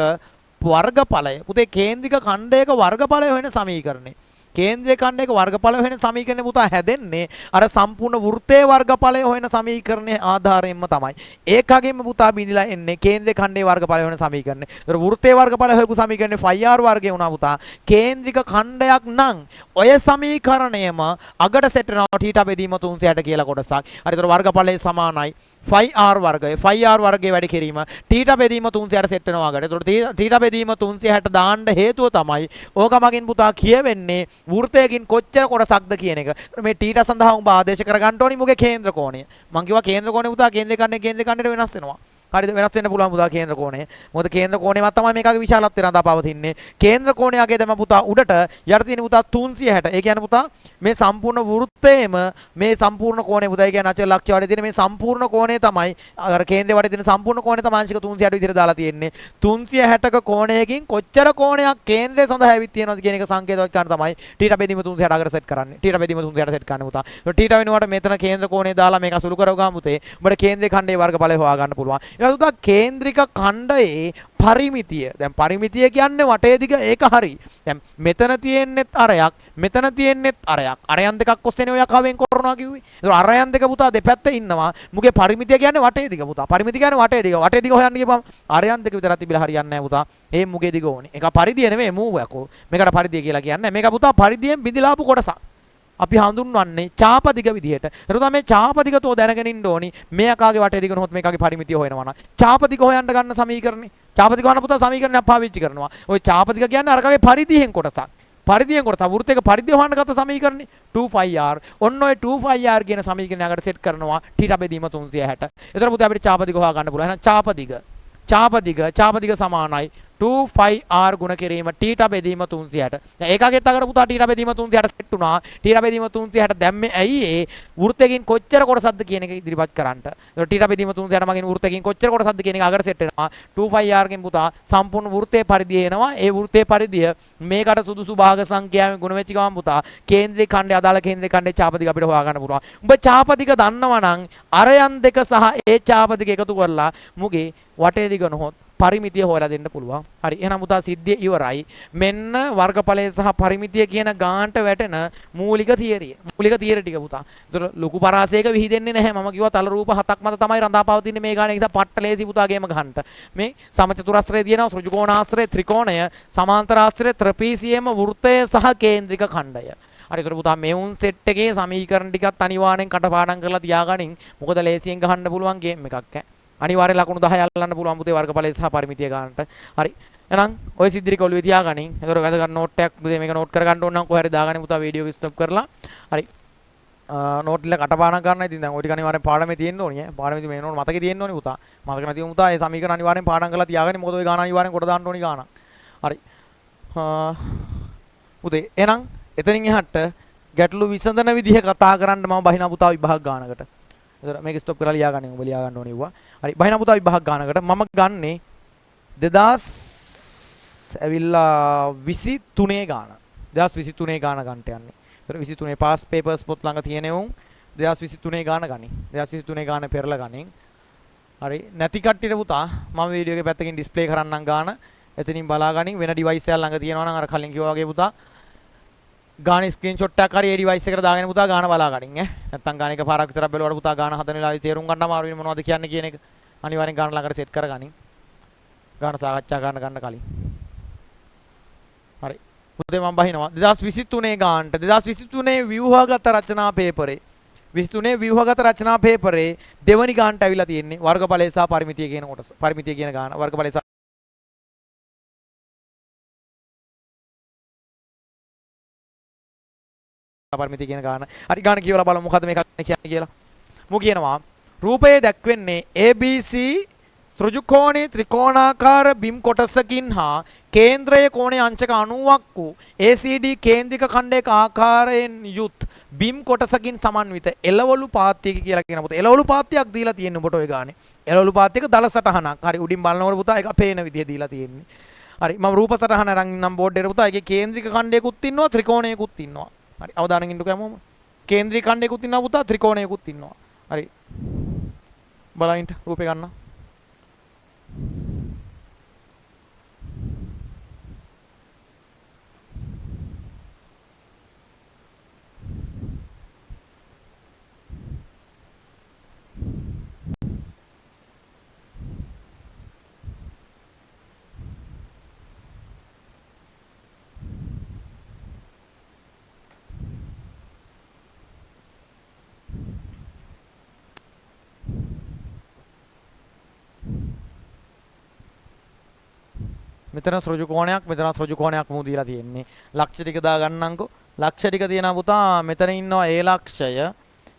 වර්ගඵලය පුතේ කේන්ද්‍රික ඛණ්ඩයක වර්ගඵලය හොයන සමීකරණය. කේන්ද්‍රීය ඛණ්ඩයක වර්ගඵලය හොයන සමීකරණය පුතා හැදෙන්නේ අර සම්පූර්ණ වෘත්තයේ වර්ගඵලය හොයන සමීකරණයේ ආධාරයෙන්ම තමයි. ඒකගෙම පුතා බිඳිලා එන්නේ කේන්ද්‍රීය ඛණ්ඩයේ වර්ගඵලය හොයන සමීකරණය. ඒතර වෘත්තයේ වර්ගඵලය හොයපු සමීකරණේ ෆයි වර්ගය වුණා පුතා. කේන්ද්‍රික ඛණ්ඩයක් නම් ඔය සමීකරණයම අගට සෙට් වෙනවා θ බෙදීම 360 කියලා කොටසක්. හරි ඒතර වර්ගඵලය සමානයි. ෆයි වර්ගය වර්ගයේ වැඩි කිරීම θ බෙදීම 360 සෙට් වෙනවා අගට. ඒතකොට θ බෙදීම 360 දාන්න හේතුව තමයි ඕක මගින් පුතා කියවෙන්නේ වෘත්තයකින් කොච්චර කොටසක්ද කියන එක. මේ θ සඳහා උඹ ආදේශ කරගන්න ඕනි මුගේ කේන්ද්‍ර කෝණය. මං කිව්වා කේන්ද්‍ර කෝණය පුතා කේන්ද්‍ර කණ්ඩයට වෙනස් වෙනවා. හරිද වෙනස් වෙන්න පුළුවන් පුතා කේන්ද්‍ර කෝණය. මොකද කේන්ද්‍ර කෝණයවත් තමයි මේකගේ විශාලත්වය රඳා පවතින්නේ. කේන්ද්‍ර කෝණයගේ තමයි පුතා උඩට යට තියෙන පුතා 360. ඒ කියන්නේ පුතා මේ සම්පූර්ණ වෘත්තයේම මේ සම්පූර්ණ කෝණය පුතා ඒ කියන්නේ අචල ලක්ෂ්‍ය වටේ තියෙන මේ සම්පූර්ණ කෝණය තමයි අර කේන්ද්‍රය වටේ තියෙන සම්පූර්ණ කෝණය තමයි අංශික 360 විදිහට දාලා තියෙන්නේ. 360ක කෝණයකින් කොච්චර කෝණයක් කේන්ද්‍රය සඳහා ඇවිත් තියෙනවද කියන එක සංකේතවත් කරන්න තමයි θ බෙදීම 360 අගට සෙට් කරන්නේ. θ බෙදීම 360 සෙට් කරන්න පුතා. θ වෙනුවට මෙතන කේන්ද්‍ර කෝණය දාලා මේක අසුළු කරගමු පුතේ. උඹට කේන්ද්‍රයේ ඛණ්ඩයේ වර්ගඵලය හොයාගන්න පුළුවන්. පුතා කේන්ද්‍රික ඛණ්ඩයේ පරිමිතිය. දැන් පරිමිතිය කියන්නේ වටේ දිග ඒක හරි. දැන් මෙතන තියෙන්නෙත් අරයක්, මෙතන තියෙන්නෙත් අරයක්. අරයන් දෙකක් ඔස්සේනේ ඔය කවෙන් කරනවා කිව්වේ. ඒතර අරයන් දෙක පුතා දෙපැත්තේ ඉන්නවා. මුගේ පරිමිතිය කියන්නේ වටේ දිග පුතා. පරිමිතිය කියන්නේ වටේ දිග. වටේ දිග හොයන්න ගියපම අරයන් දෙක විතරක් තිබිලා හරියන්නේ නැහැ පුතා. ඒ මුගේ දිග ඕනේ. ඒක පරිධිය නෙමෙයි මූව යකෝ. මේකට පරිධිය කියලා කියන්නේ. මේක පුතා පරිධියෙන් බිඳිලා ආපු කොටසක්. අපි හඳුන්වන්නේ චාපදිග විදිහට. එතකොට මේ චාපදිග තෝ දැනගෙන ඉන්න ඕනි. මේ අකාගේ වටේ දිග නොහොත් මේකගේ පරිමිතිය හොයනවා නම් චාපදිග හොයන්න ගන්න සමීකරණේ. චාපදිග හොයන්න පුතා සමීකරණයක් පාවිච්චි කරනවා. ওই චාපදිග කියන්නේ අරකගේ පරිධියෙන් කොටසක්. පරිධියෙන් කොටස වෘත්තයක පරිධිය හොයන්න ගත්ත සමීකරණේ 2πr. ඔන්න ඔය 2πr කියන සමීකරණයකට සෙට් කරනවා θ බෙදීම 360. එතකොට පුතා අපිට චාපදිග හොයා ගන්න පුළුවන්. එහෙනම් චාපදිග සමානයි 2πr ගුණ කිරීම θ බෙදීම 360. දැන් ඒකගෙත් අගට පුතා θ බෙදීම 360 සෙට් වුණා. θ බෙදීම 360 දැම්මේ ඇයි ඒ වෘත්තයෙන් කොච්චර කොටසක්ද කියන එක ඉදිරිපත් කරන්නට. ඒතකොට θ බෙදීම 360 මගින් වෘත්තයෙන් කොච්චර කොටසක්ද කියන එක අගට සෙට් වෙනවා. 2πr ගෙන් පුතා සම්පූර්ණ වෘත්තයේ පරිධිය එනවා. ඒ වෘත්තයේ පරිධිය මේකට සුදුසු භාග සංඛ්‍යාවෙන් ගුණ වෙච්ච ගමන් පුතා කේන්ද්‍රික ඛණ්ඩය අදාළ කේන්ද්‍රික ඛණ්ඩයේ චාපදිග අපිට හොයා ගන්න පුළුවන්. උඹ චාපදිග දන්නවා නම් අරයන් දෙක සහ ඒ චාපදිග එකතු කරලා මුගේ වටේ දිග නොහොත් පරිමිතිය හොයලා දෙන්න පුළුවන්. හරි. එහෙනම් පුතා සිද්ධිය ඉවරයි. මෙන්න වර්ගඵලය සහ පරිමිතිය කියන ගානට වැටෙන මූලික තියරිය. මූලික තියරි ටික පුතා. ඒතර ලොකු පරාසයක විහිදෙන්නේ නැහැ. මම කිව්වා තල රූප හතක් මත තමයි රඳා පවතින්නේ මේ ගානේ. ඒ නිසා පට්ටලේසි පුතා ගේම ගන්නට. මේ සමචතුරස්‍රය තියෙනවා, ඍජුකෝණාශ්‍රය, ත්‍රිකෝණය, සමාන්තරාශ්‍රය, ත්‍රපීසියම, වෘත්තය සහ කේන්ද්‍රික ඛණ්ඩය. හරි. ඒතර පුතා මෙවුන් සෙට් එකේ සමීකරණ ටිකත් අනිවාර්යෙන් කටපාඩම් කරලා තියාගනින්. මොකද ලේසියෙන් ගහන්න පුළුවන් ගේම් එකක් ඈ. අනිවාර්යෙන් ලකුණු 10 අල්ලන්න පුළුවන් පුතේ වර්ගඵලය සහ පරිමිතිය ගන්නට. හරි. එහෙනම් ඔය සිද්ධිරික ඔළුවේ තියාගනින්. ඒතර වැදගත් නෝට් එකක් පුතේ මේක නෝට් කරගන්න ඕන නම් කොහේ හරි දාගන්න පුතා වීඩියෝ එක ස්ටොප් කරලා. හරි. නෝට් එක කටපාඩම් කරන්න. ඉතින් දැන් ඔය ටික අනිවාර්යෙන් පාඩමේ තියෙන්න ඕනේ ඈ. පාඩමේ මේ නෝට් මතකේ තියෙන්න ඕනේ පුතා. මතක නැතිව පුතා ඒ සමීකරණ අනිවාර්යෙන් පාඩම් කරලා තියාගන්න. මොකද ඔය ගාන අනිවාර්යෙන් කොට දාන්න ඕනි ගාන. හරි. පුතේ එහෙනම් එතනින් එහාට ගැටලු විසඳන විදිහ කතා කරන්න මම බහිනා පුතා විභාග ගානකට. ඒතර මේක ස්ටොප් කරලා ලියා ගන්න. ඔබ ලියා ගන්න ඕනේ වුණා. හරි. බහිනා පුතා විභාග ගානකට මම ගන්නේ 2023 ගාන. 2023 ගාන ගන්නට යන්නේ. ඒතර 23 පාස් පේපර්ස් පොත් ළඟ තියෙන උන් 2023 ගාන ගනි. 2023 ගාන පෙරලා ගනින්. හරි. නැති කට්ටියට පුතා මම වීඩියෝ එකේ පැත්තකින් ඩිස්ප්ලේ කරන්නම් ගාන. එතනින් බලා ගනින්. වෙන ඩිවයිස් එකක් ළඟ තියෙනවා නම් අර කලින් කිව්වා වගේ පුතා ගාන ස්ක්‍රීන්ෂොට් එකක් හරි ඒ ඩිවයිස් එකට දාගෙන පුතා ගාන බලා ගනින් ඈ. නැත්තම් ගාන එක පාරක් විතරක් බැලුවාට පුතා ගාන හදන වෙලාවේ තේරුම් ගන්න අමාරු වෙන මොනවද කියන්නේ කියන එක. අනිවාර්යෙන් ගාන ළඟට සෙට් කරගනින්. ගාන සාකච්ඡා කරන්න ගන්න කලින්. හරි. පුතේ මම බහිනවා 2023 ගානට 2023 ව්‍යුහගත රචනා පේපරේ 23 ව්‍යුහගත රචනා පේපරේ දෙවනි ගානට අවිලා තියෙන්නේ වර්ගඵලය සහ පරිමිතිය කියන කොටස. පරිමිතිය කියන ගාන වර්ගඵලය පරිමිතිය කියන ගාන. හරි ගාන කියවලා බලමු මොකද්ද මේක කියන්නේ කියලා. මු කියනවා රූපයේ දැක්වෙන්නේ ABC ත්‍රිජුකෝණී ත්‍රිකෝණාකාර බිම් කොටසකින් හා කේන්ද්‍රයේ කෝණයේ අංශක 90ක් වූ ACD කේන්ද්‍රික ඛණ්ඩයක ආකාරයෙන් යුත් බිම් කොටසකින් සමන්විත එළවලු පාත්‍යයක කියලා කියන පුතා. එළවලු පාත්‍යයක් දීලා තියෙන්නේ ඔබට ඔය ගානේ. එළවලු පාත්‍යයක දල සටහනක්. හරි උඩින් බලනකොට පුතා ඒක පේන විදිය දීලා තියෙන්නේ. හරි මම රූප සටහන අරන් ඉන්නම් බෝඩ් එකට පුතා. ඒකේ කේන්ද්‍රික ඛණ්ඩයකුත් ඉන්නවා ත්‍රිකෝණයකුත් ඉන්නවා. හරි අවධානයෙන් ඉන්නකෝ හැමෝම. කේන්ද්‍රික ඛණ්ඩයකුත් ඉන්නවා පුතා ත්‍රිකෝණයකුත් ඉන්නවා. හරි බලයින්ට රූපේ ගන්න. මෙතන ඍජු කෝණයක් මෙතන ඍජු කෝණයක් මූ දීලා තියෙන්නේ. ලක්ෂ ටික දාගන්නම්කෝ. ලක්ෂ ටික තියෙනවා පුතා මෙතන ඉන්නවා A ලක්ෂය.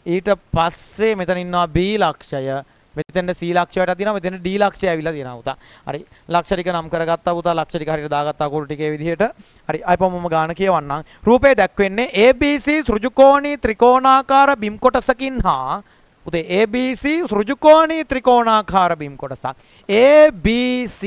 ඊට පස්සේ මෙතන ඉන්නවා B ලක්ෂය. මෙතෙන්ද C ලක්ෂයට තියෙනවා මෙතෙන්ද D ලක්ෂය ඇවිල්ලා තියෙනවා පුතා. හරි. ලක්ෂ ටික නම් කරගත්තා පුතා. ලක්ෂ ටික හරියට දාගත්තා කුළු ටිකේ විදිහට. හරි. අයිපම මම ගාන කියවන්නම්. රූපේ දැක්වෙන්නේ ABC ඍජුකෝණී ත්‍රිකෝණාකාර බිම් කොටසකින් හා පුතේ ABC ඍජුකෝණී ත්‍රිකෝණාකාර බිම් කොටසක්. ABC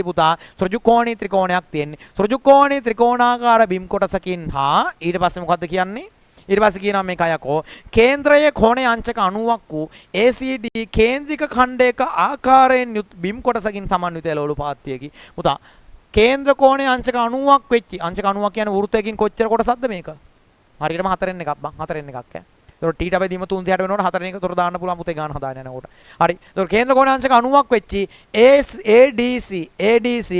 පුතා ඍජුකෝණී ත්‍රිකෝණයක් තියෙන්නේ. ඍජුකෝණී ත්‍රිකෝණාකාර බිම් කොටසකින් හා ඊට පස්සේ මොකද්ද කියන්නේ? ඊට පස්සේ කියනවා මේක අයකෝ කේන්ද්‍රයේ කෝණයේ අංශක 90ක් වූ ACD කේන්ද්‍රික ඛණ්ඩයක ආකාරයෙන් යුත් බිම් කොටසකින් සමන්විත එළවලු පාත්තියකි. පුතා කේන්ද්‍ර කෝණයේ අංශක 90ක් වෙච්චි අංශක 90ක් කියන්නේ වෘත්තයකින් කොච්චර කොටසක්ද මේක? හරියටම 4න් එකක් බං 4න් එකක් ඈ. ඒතකොට ටීට බෙදීම 360 වෙනකොට 4න් එක තොර දාන්න පුළුවන් පුතේ ගාන හදාගෙන යනකොට. හරි. ඒතකොට කේන්ද්‍ර කෝණයේ අංශක 90ක් වෙච්චි ADC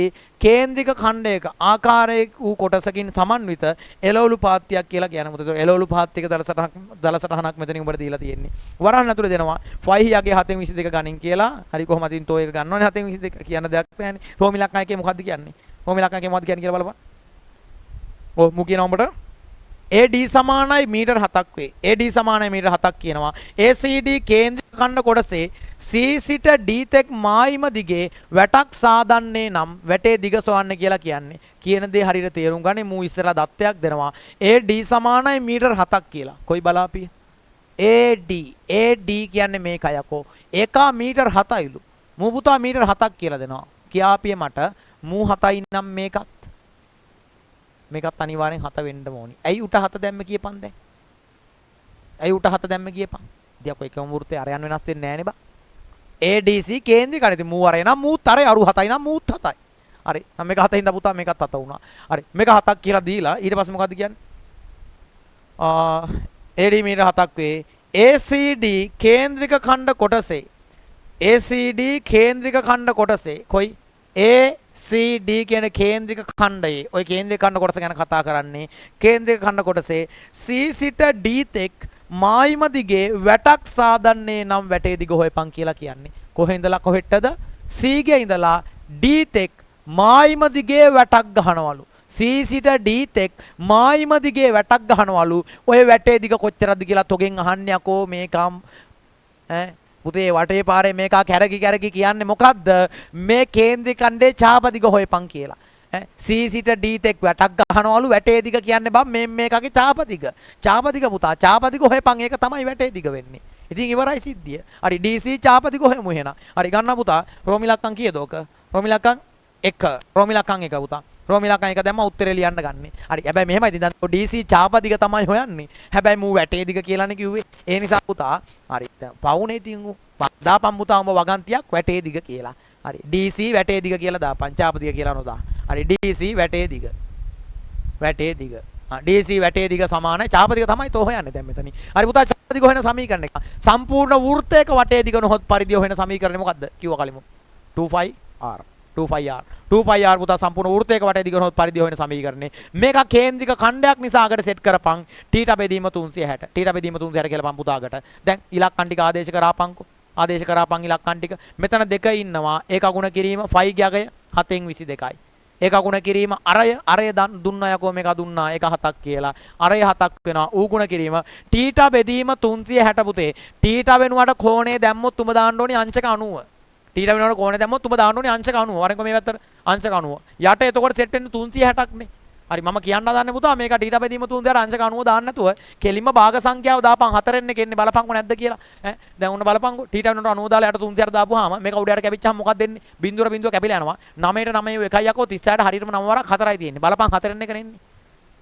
කේන්ද්‍රික ඛණ්ඩයක ආකාරයක වූ කොටසකින් සමන්විත එළවලු පාත්තියක් කියලා කියන මොකද? එළවලු පාත්තියක දලසටහනක් මෙතනින් උඹට දීලා තියෙන්නේ. වරහන් ඇතුලේ දෙනවා 5 යගේ 722 ගණන් කියලා. හරි කොහොමද ඉතින් තෝ එක ගන්නවනේ 722 කියන දෙයක් නැහැ. රෝමිලක් අයකේ මොකද්ද කියන්නේ? රෝමිලක් අයකේ මොකද්ද කියන්නේ කියලා බලපන්. ඔව් මු කියනවා උඹට AD සමානයි මීටර් 7ක් වේ. AD සමානයි මීටර් 7ක් කියනවා. ACD කේන්ද්‍රික ඛණ්ඩ කොටසේ C සිට D තෙක් මායිම දිගේ වැටක් සාදන්නේ නම් වැටේ දිග සොයන්න කියලා කියන්නේ. කියන දේ හරියට තේරුම් ගන්නේ මූ ඉස්සරලා දත්තයක් දෙනවා. AD සමානයි මීටර් 7ක් කියලා. කොයි බලාපිය? AD කියන්නේ මේකයි යකෝ. එක මීටර් 7යිලු. මූ පුතා මීටර් 7ක් කියලා දෙනවා. කියාපිය මට මූ 7යි නම් මේකත් මේකත් අනිවාර්යෙන් 7 වෙන්න ඕනි. ඇයි උට 7 දැම්ම කියපන් දැන්? ඇයි උට 7 දැම්ම කියපන්? ඉතින් එකම වෘත්තේ අරයන් වෙනස් වෙන්නේ නැහනේ බා. ADC කේන්ද්‍රික කණිත මූ අරේ නම් මූත් අරේ අරු 7යි නම් මූත් 7යි. හරි. නම් මේක 7 ඉඳ පුතා මේකත් 7 වුණා. හරි. මේක 7ක් කියලා දීලා ඊට පස්සේ මොකද්ද කියන්නේ? AD මීටර 7ක් වේ. ACD කේන්ද්‍රික ඛණ්ඩ කොටසේ ACD කේන්ද්‍රික ඛණ්ඩ කොටසේ කොයි ACD කියන කේන්ද්‍රික ඛණ්ඩයේ ඔය කේන්ද්‍රික ඛණ්ඩ කොටස ගැන කතා කරන්නේ කේන්ද්‍රික ඛණ්ඩ කොටසේ C සිට D තෙක් මායිම දිගේ වැටක් සාදන්නේ නම් වැටේ දිග හොයපන් කියලා කියන්නේ. කොහේ ඉඳලා කොහෙටද? C ගේ ඉඳලා D තෙක් මායිම දිගේ වැටක් ගහනවලු. C සිට D තෙක් මායිම දිගේ වැටක් ගහනවලු. ඔය වැටේ දිග කොච්චරද කියලා තොගෙන් අහන්නේ යකෝ මේකම් ඈ පුතේ වටේ පාරේ මේකා කැරකි කියන්නේ මොකද්ද? මේ කේන්ද්‍රික ඛණ්ඩේ ඡාප දිග හොයපන් කියලා. C සිට D තෙක් වැටක් ගහනවලු. වැටේ දිග කියන්නේ බම් මේකගේ ඡාප දිග. ඡාප දිග පුතා ඡාප දිග හොයපන්. ඒක තමයි වැටේ දිග වෙන්නේ. ඉතින් ඉවරයි සිද්ධිය. හරි DC ඡාප දිග හොයමු එහෙනම්. හරි ගන්න පුතා. රෝමිලක්කම් කීයද ඔක? රෝමිලක්කම් 1. රෝමිලක්කම් 1 පුතා. රෝමිලක්කම් 1 දැම්ම උත්තරේ ලියන්න ගන්නේ. හරි. හැබැයි මෙහෙමයි ඉතින් දැන් DC ඡාප දිග තමයි හොයන්නේ. හැබැයි මූ වැටේ දිග කියලානේ කිව්වේ. ඒ නිසා පුතා හරි. දැන් පවුනේ ඉතින් දාපන් පුතා උඹ වගන්තියක් වැටේ දිග කියලා. හරි. DC වැටේ දිග කියලා දාපන්. ඡාප දිග කියලා නොදා. හරි. DC වැටේ දිග. වැටේ දිග. DC වැටේ දිග සමානයි ඡාප දිග තමයි තෝ හොයන්නේ දැන් මෙතනින්. හරි පුතා ඡාප දිග හොයන සමීකරණ එක. සම්පූර්ණ වෘත්තයක වටේ දිග නොහොත් පරිදි හොයන සමීකරණය මොකද්ද? කිව්වා කලින්ම. 25R. 25R පුතා සම්පූර්ණ වෘත්තයක වටේ දිග නොහොත් පරිදි හොයන සමීකරණේ. මේක කේන්ද්‍රික ඛණ්ඩයක් නිසා අකට සෙට් කරපන්. ටීට බෙදීම 360. ටීට බෙදීම 360 කියලා පන් පුතාකට. දැන් ඉලක්කම් ටික ආදේශ කරාපන්කෝ. ආදේශ කරාපන් ඉලක්කම් ටික. මෙතන දෙක ඉන්නවා. ඒක ගුණ කිරීම 5 ගේ 7න් 22යි. ඒක ගුණ කිරීම අරය දුන්නා යකෝ මේක දුන්නා ඒක 7ක් කියලා. අරය 7ක් වෙනවා. ඌ ගුණ කිරීම ටීට බෙදීම 360 පුතේ. ටීට වෙනුවට කෝණය දැම්මොත් උඹ දාන්න ඕනේ අංශක 90. ටීට වෙනුවට කෝණය දැම්මොත් උඹ දාන්න ඕනේ අංශක 90. වරෙන්කෝ මේ පැත්තට අංශක 90. යට එතකොට සෙට් වෙන්නේ 360ක් නේ. හරි මම කියන්න හදන්නේ පුතා මේක ටීට බෙදීම 360 අංශක 90 දාන්න නැතුව කෙලින්ම භාග සංඛ්‍යාව දාපන් 4න් එක එන්නේ බලපන්කෝ නැද්ද කියලා. ඈ දැන් උන්න බලපන්කෝ ටීට වෙනුවට 90 දාලා යට 360 දාපුවාම මේක උඩ යට කැපිච්චාම මොකක්ද දෙන්නේ? බිඳුවර බිඳුව කැපිලා යනවා. 9ට 9 1යි යකෝ 36ට හරියටම 9 වරක් 4යි තියෙන්නේ. බලපන් 4න් එක නෙන්නේ.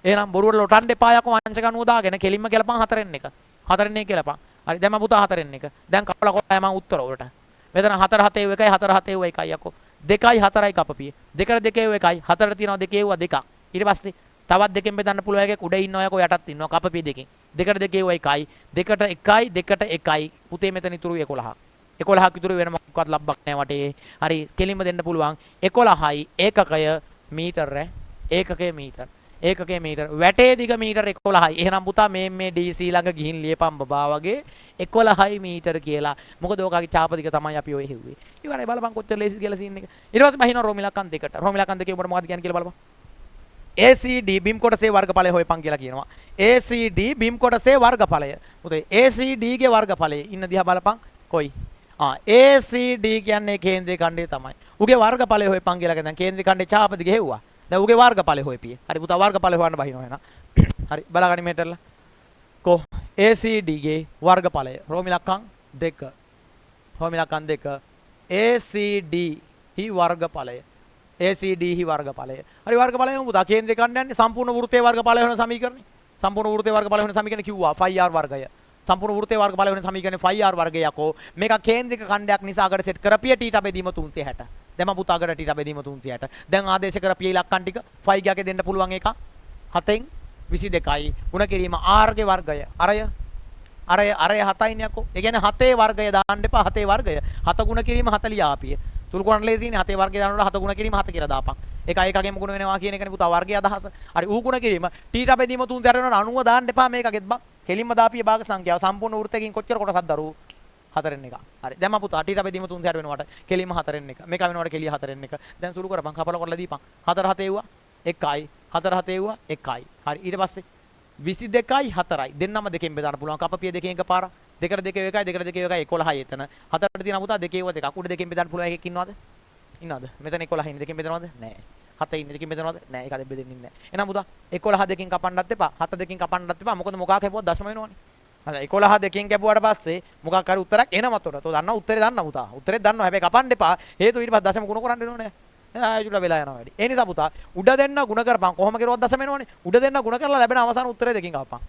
එහෙනම් බොරුවට ලොටන්න එපා යකෝ අංශක 90 දාගෙන කෙලින්ම ගලපන් 4න් එක. 4න් එක ගලපන්. හරි දැන් මම පුතා 4න් එක. දැන් කපලා කොටයි මම උත්තර වලට. මෙතන 4 7 1යි 4 7 1යි යකෝ. 2යි 4යි කපපිය. 2ට 2 1යි 4ට තියෙනවා 2 2ක්. ඊට පස්සේ තවත් දෙකෙන් බෙදන්න පුළුවන් එකක් උඩ ඉන්නවා යකෝ යටත් ඉන්නවා කපපිය දෙකෙන්. 2ට 2 1යි 2ට 1යි 2ට 1යි. පුතේ මෙතන ඉතුරු 11ක්. 11ක් ඉතුරු වෙන මොකක්වත් ලබ්බක් නැහැ වටේ. හරි කෙලින්ම දෙන්න පුළුවන් 11යි ඒකකය මීටර ඒකකය මීටර. ඒකකයේ මීටර. වැටේ දිග මීටර 11යි. එහෙනම් පුතා මේ DC ළඟ ගිහින් ලියපම් බබා වගේ 11යි මීටර කියලා. මොකද ඕකාගේ ඡාප දිග තමයි අපි ඔය හෙව්වේ. ඉවරයි බලපන් කොච්චර ලේසිද කියලා සීන් එක. ඊට පස්සේ බහිනවා රෝමිලක්කන් දෙකට. රෝමිලක්කන් දෙකේ උඹට මොකද කියන්නේ කියලා බලපන්. ACD බිම් කොටසේ වර්ගඵලය හොයපන් කියලා කියනවා. ACD බිම් කොටසේ වර්ගඵලය. පුතේ ACD ගේ වර්ගඵලය ඉන්න දිහා බලපන්. කොයි? ACD කියන්නේ කේන්ද්‍රීය ඛණ්ඩය තමයි. උගේ වර්ගඵලය හොයපන් කියලා කියනවා. කේන්ද්‍රීය ඛණ්ඩේ ඡාප දිග හෙව්වා. දැන් උගේ වර්ගඵලය හොයපියේ. හරි පුතා වර්ගඵලය හොයන්න බහිනවා එහෙනම්. හරි බලගන්න මේටරලා. කො ACD ගේ වර්ගඵලය රෝමිලක්කන් 2. රෝමිලක්කන් 2 ACD හි වර්ගඵලය. ACD හි වර්ගඵලය. හරි වර්ගඵලය මොකද? කේන්ද්‍රීය ඛණ්ඩ යන්නේ සම්පූර්ණ වෘත්තයේ වර්ගඵලය වෙන සමීකරණේ. සම්පූර්ණ වෘත්තයේ වර්ගඵලය වෙන සමීකරණේ කිව්වා 5r වර්ගය. සම්පූර්ණ වෘත්තයේ වර්ගඵලය වෙන සමීකරණේ 5r වර්ගය යකෝ. මේක කේන්ද්‍රික ඛණ්ඩයක් නිසා අගට සෙට් කරපිය ටීටා බෙදීම 360. දැන් මම පුතා අගට ටීටා බෙදීම 360. දැන් ආදේශ කරපිය ඉලක්කම් ටික 5 ගාගේ දෙන්න පුළුවන් එක 7න් 22යි. ගුණ කිරීම r ගේ වර්ගය. අරය 7යිනේ යකෝ. ඒ කියන්නේ 7 වර්ගය දාන්න එපා 7 වර්ගය. 7 ගුණ කිරීම 40 ආපිය. සුළු කරන්න ලේසියිනේ 7 වර්ගය දානකොට 7 ගුණ කිරීම 7 කියලා දාපන්. ඒක එකගෙම ගුණ වෙනවා කියන එකනේ පුතා වර්ගයේ අදහස. හරි ඌ ගුණ කිරීම ටීටා බෙදීම 360 වෙනකොට 90 දාන්න එපා මේකගෙත් බං. කෙලින්ම දාපිය භාග සංඛ්‍යාව සම්පූර්ණ වෘත්තයෙන් කොච්චර කොටසක් දරුවෝ 4න් එක. හරි දැන් මම පුතා ටීටා බෙදීම 360 වෙනකොට කෙලින්ම 4න් එක. මේක වෙනකොට කෙලිය 4න් එක. දැන් සුළු කරපන් කපල කරලා දීපන්. 4 7 එව්වා 1යි 4 7 එව්වා 1යි. හරි ඊට පස්සේ 22යි 4යි දෙන්නම දෙකෙන් බෙදන්න පුළුවන්. කපපිය දෙකෙන් එකපාර. දෙකට දෙකේ එකයි දෙකට දෙකේ එකයි 11යි එතන. 4ට තියෙන පුතා දෙකේ ඒවා දෙකක්. උඩ දෙකෙන් බෙදන්න පුළුවන් එකෙක් ඉන්නවද? ඉන්නවද? මෙතන 11 ඉන්නේ දෙකෙන් බෙදනවද? නැහැ. 7 ඉන්නේ දෙකෙන් බෙදනවද? නැහැ. ඒක අද බෙදෙන්නේ නැහැ. එහෙනම් පුතා 11 දෙකෙන් කපන්නත් එපා. 7 දෙකෙන් කපන්නත් එපා. මොකද මොකක් කැපුවත් දශම වෙනවනේ. හරි 11 දෙකෙන් කැපුවාට පස්සේ මොකක් හරි උත්තරයක් එනවත් උඩ. තෝ දන්නා උත්තරේ දන්නා පුතා. උත්තරේ දන්නවා. හැබැයි කපන්න එපා. හේතුව ඊට පස්සේ දශම ගුණ කරන්න වෙනවනේ. ආයෙත් වෙලා යනවා වැඩි. ඒ නිසා පුතා උඩ දෙන්න ගුණ කරපන්. කොහොම කරුවත් දශම වෙනවනේ. උඩ දෙන්න ගුණ කරලා ලැබෙන අවසාන උත්තරේ දෙකකින් කපපන්.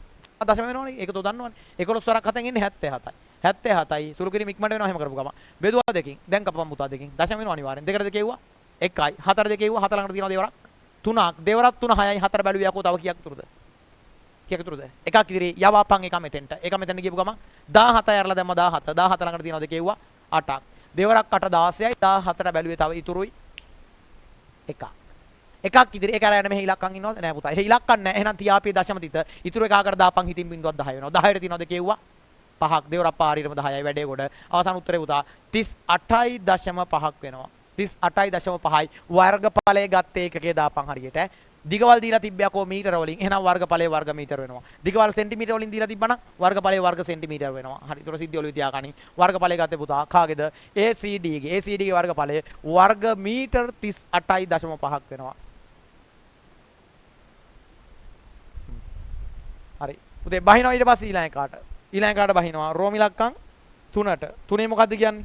දශම වෙනවනේ. ඒක තෝ දන්නවනේ. 11 වරක් 7න් ඉන්නේ 77යි. 77යි. සුළු කිරීම ඉක්මනට වෙනවා එහෙම කරපු ගම. බෙදුවා දෙකකින්. දැන් කපපන් පුතා දෙකකින්. දශම වෙනවා අනිවාර්යෙන්. දෙකට දෙක එව්වා 1යි. 4 දෙක එව්වා 4 ළඟට තියෙනවා දෙවරක්. 3ක්. දෙවරක් 3 6යි 4 බැලුවේ යකෝ තව කීයක් තුරුද? කීයක් තුරුද? එකක් ඉදිරියේ යවාපන් එක මෙතෙන්ට. එක මෙතෙන්ට ගියපු ගම 17 අරලා දැම්ම 17. 17 ළඟට තියෙනවා දෙක එව්වා 8ක්. දෙවරක් 8 16යි 17ට බැලුවේ තව ඉතුරුයි එකක්. එකක් ඉදිරි ඒක අරගෙන මෙහි ඉලක්කම් ඉන්නවද? නෑ පුතා. එහෙ ඉලක්කම් නෑ. එහෙනම් තියාපිය දශම තිත. ඉතුරු එකකට දාපන් හිතින් බින්දුවක් 10 වෙනවා. 10ට තියෙනවද කිව්වා? 5ක්. දෙවරක් පාරියටම 10යි වැඩේ කොට. අවසාන උත්තරේ පුතා 38.5ක් වෙනවා. 38.5යි වර්ගඵලය ගත්තේ ඒකකේ දාපන් හරියට. දිගවල් දීලා තිබ්බයකෝ මීටර වලින්. එහෙනම් වර්ගඵලය වර්ග මීටර වෙනවා. දිගවල් සෙන්ටිමීටර වලින් දීලා තිබ්බනම් වර්ගඵලය වර්ග සෙන්ටිමීටර වෙනවා. හරි. ඒතර සිද්ධිය ඔළුවේ තියාගනින්. වර්ගඵලය ගත්තේ පුතා කාගේද? ACD ගේ. ACD ගේ වර්ගඵලය වර්ග මීටර 38.5ක් වෙනවා. හරි. පුතේ බහිනවා ඊට පස්සේ ඊළඟ කාට. ඊළඟ කාට බහිනවා රෝමිලක්කම් 3ට. 3 මොකද්ද කියන්නේ?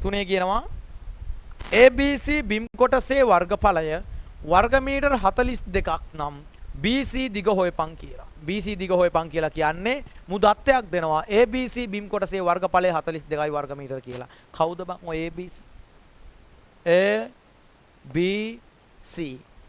3 කියනවා ABC බිම් කොටසේ වර්ගඵලය වර්ග මීටර 42ක් නම් BC දිග හොයපන් කියලා. BC දිග හොයපන් කියලා කියන්නේ මුදත්තයක් දෙනවා. ABC බිම් කොටසේ වර්ගඵලය 42යි වර්ග මීටර කියලා. කවුද බං ඔය ABC? ABC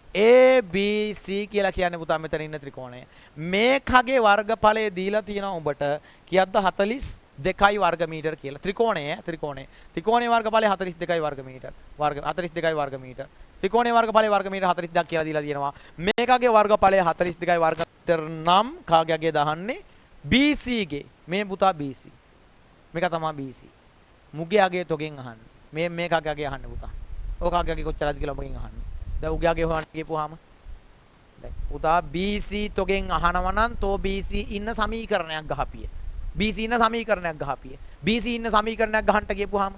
ABC කියලා කියන්නේ පුතා මෙතන ඉන්න ත්‍රිකෝණය. මේකගේ වර්ගඵලය දීලා තියෙනවා උඹට කීයක්ද 42යි වර්ග මීටර කියලා. ත්‍රිකෝණයේ වර්ගඵලය 42යි වර්ග මීටර. 42යි වර්ග මීටර. ත්‍රිකෝණයේ වර්ගඵලය වර්ග මීටර 42ක් කියලා දීලා තියෙනවා. මේකගේ වර්ගඵලය 42යි වර්ග මීටර නම් කාගේගේ දහන්නේ BC ගේ. මේ පුතා BC. මේක තමයි BC. මුගයාගේ තොගෙන් අහන්නේ. මේකගේ අහන්නේ පුතා. ඕකාගේ කොච්චරද කියලා ඔබගෙන් අහන්නේ. දැන් උගයාගේ හොයන්න කියපුවාම දැන් පුතා BC තොගෙන් අහනවා නම් තෝ BC ඉන්න සමීකරණයක් ගහපිය. BC ඉන්න සමීකරණයක් ගහපිය. BC ඉන්න සමීකරණයක් ගහන්න කියපුවාම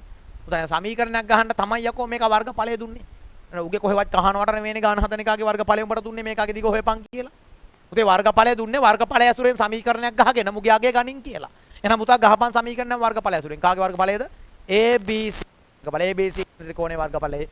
පුතා සමීකරණයක් ගහන්න තමයි යකෝ මේක වර්ගඵලය දුන්නේ. උගේ කොහෙවත් කහනවට නෙවෙයිනේ ගාන හදන එකාගේ වර්ගඵලය උඹට දුන්නේ මේකගේ දිග හොයපන් කියලා. පුතේ වර්ගඵලය දුන්නේ වර්ගඵලය ඇසුරෙන් සමීකරණයක් ගහගෙන මුගයාගේ ගණන් කියලා. එහෙනම් පුතා ගහපන් සමීකරණය වර්ගඵලය ඇසුරෙන්. කාගේ වර්ගඵලයද? ABC වර්ගඵලය ABC ත්‍රිකෝණයේ වර්ගඵලය.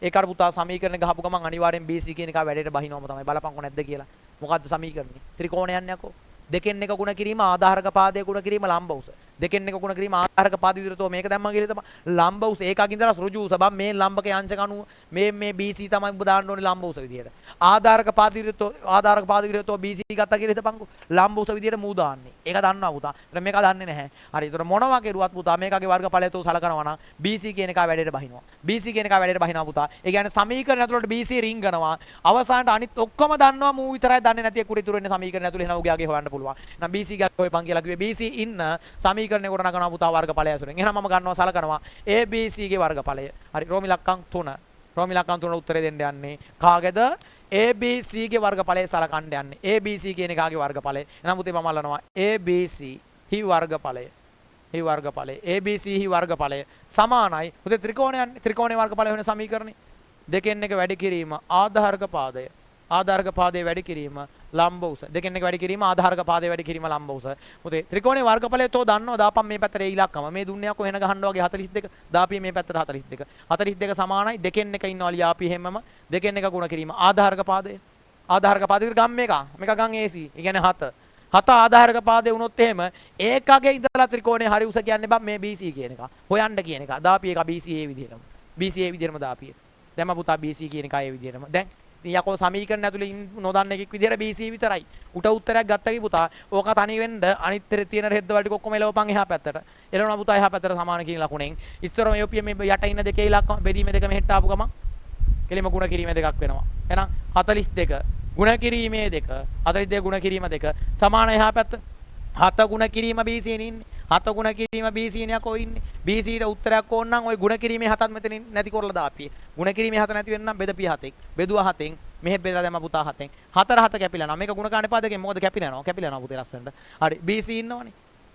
ඒක අර පුතා සමීකරණ ගහපු ගමන් අනිවාර්යෙන් BC කියන එක වැඩේට බහිනවම තමයි. බලපන්කො නැද්ද කියලා. මොකද්ද සමීකරණේ? ත්‍රිකෝණයක් යකෝ. දෙකෙන් එක ගුණ කිරීම ආධාරක පාදයේ ගුණ කිරීම ලම්බ උස. දෙකෙන් එක ගුණ කිරීම ආධාරක ආධාරක පාද විදිහට මේක දැම්මා කියලා තමයි ලම්බ උස ඒකකින් ඉඳලා ඍජු උස බම් මේ ලම්බක අංශක අණු මේ BC තමයි ඔබ දාන්න ඕනේ ලම්බ උස විදිහට. ආධාරක පාද විදිහට BC ගත්තා කියලා හිතපන්කෝ. ලම්බ උස විදිහට මූ දාන්නේ. ඒක දන්නවා පුතා. ඒතර මේක දන්නේ නැහැ. හරි. ඒතර මොනවා කෙරුවත් පුතා මේකගේ වර්ගඵලය තෝ සලකනවා නම් BC කියන එක වැඩේට බහිනවා. BC කියන එක වැඩේට බහිනවා පුතා. ඒ කියන්නේ සමීකරණ ඇතුළට BC රින්ගනවා. අවසානට අනිත් ඔක්කොම දන්නවා මූ විතරයි දන්නේ නැති එක්කුට ඉතුරු වෙන්නේ සමීකරණ ඇතුළේ එනවා උගේ හොයන්න පුළුවන්. එහෙනම් BC ගාව හොයපන් කියලා කිව්වේ BC ඉන්න සමීකරණේ කොට නගනවා පුතා වර්ගඵලය ඇසුරෙන්. එහෙනම් මම ගන්නවා සලකනවා ABC ගේ වර්ගඵලය. හරි. රෝමි ලක්කම් 3. රෝමි ලක්කම් 3 උත්තරේ දෙන්න යන්නේ. කාගේද? ABC ගේ වර්ගඵලය සලකන්න යන්නේ. ABC කියන එකාගේ වර්ගඵලය. එහෙනම් පුතේ මම අල්ලනවා ABC හි වර්ගඵලය. හි වර්ගඵලය. ABC හි වර්ගඵලය සමානයි. පුතේ ත්‍රිකෝණයේ වර්ගඵලය වෙන සමීකරණේ. දෙකෙන් එක වැඩි කිරීම ආධාරක පාදය. ආධාරක පාදයේ වැඩි කිරීම ලම්බ උස. දෙකෙන් එක වැඩි කිරීම ආධාරක පාදයේ වැඩි කිරීම ලම්බ උස. මුතේ ත්‍රිකෝණයේ වර්ගඵලය තෝ දන්නව දාපම් මේ පැත්තට ඒ ඉලක්කම. මේ දුන්නේ කොහෙන ගහන්න වගේ 42. දාපිය මේ පැත්තට 42. 42 සමානයි දෙකෙන් එක ඉන්නවා ලියාපි හැමම දෙකෙන් එක ගුණ කිරීම ආධාරක පාදය. ආධාරක පාදයේ ගම් මේක. මේක ගම් AC. ඒ කියන්නේ 7. 7 ආධාරක පාදේ වුණොත් එහෙම ඒකගේ ඉඳලා ත්‍රිකෝණයේ හරි උස කියන්නේ බම් මේ BC කියන එක. හොයන්න කියන එක. දාපිය එක BC ඒ විදිහටම. BC ඒ විදිහටම දාපිය. දැන් පුතා BC කියන එක ඒ විදිහටම. දැන් යකෝ සමීකරණ ඇතුලේ නොදන්න එකෙක් විදිහට BC විතරයි. උට උත්තරයක් ගත්තා කි පුතා. ඕක තනි වෙන්න අනිත් තියෙන රෙද්ද වල ටික ඔක්කොම එලවපන් එහා පැත්තට. එලවනවා පුතා එහා පැත්තට සමාන කියන ලකුණෙන්. ඉස්සරම යෝපිය මේ යට ඉන්න දෙකේ ඉලක්කම බෙදීමේ දෙක මෙහෙට ආපු ගමන් කෙලිම ගුණ කිරීමේ දෙකක් වෙනවා. එහෙනම් 42 ගුණ කිරීමේ දෙක 42 ගුණ කිරීම දෙක සමාන එහා පැත්ත 7 ගුණ කිරීම BC නේ ඉන්නේ. 7 ගුණ කිරීම BC නේ යකෝ ඉන්නේ. BC ට උත්තරයක් ඕන නම් ওই ගුණ කිරීමේ 7ත් මෙතනින් නැති කරලා දාපිය. ගුණ කිරීමේ 7 නැති වෙන්න නම් බෙදපිය 7ක්. බෙදුවා 7න් මෙහෙ බෙදලා දැම්ම පුතා 7න්. 4 7 කැපිලා යනවා. මේක ගුණ ගන්න එපා දෙකෙන්. මොකද කැපිලා යනවා. කැපිලා යනවා පුතේ ලස්සනට. හරි. BC ඉන්නවනේ.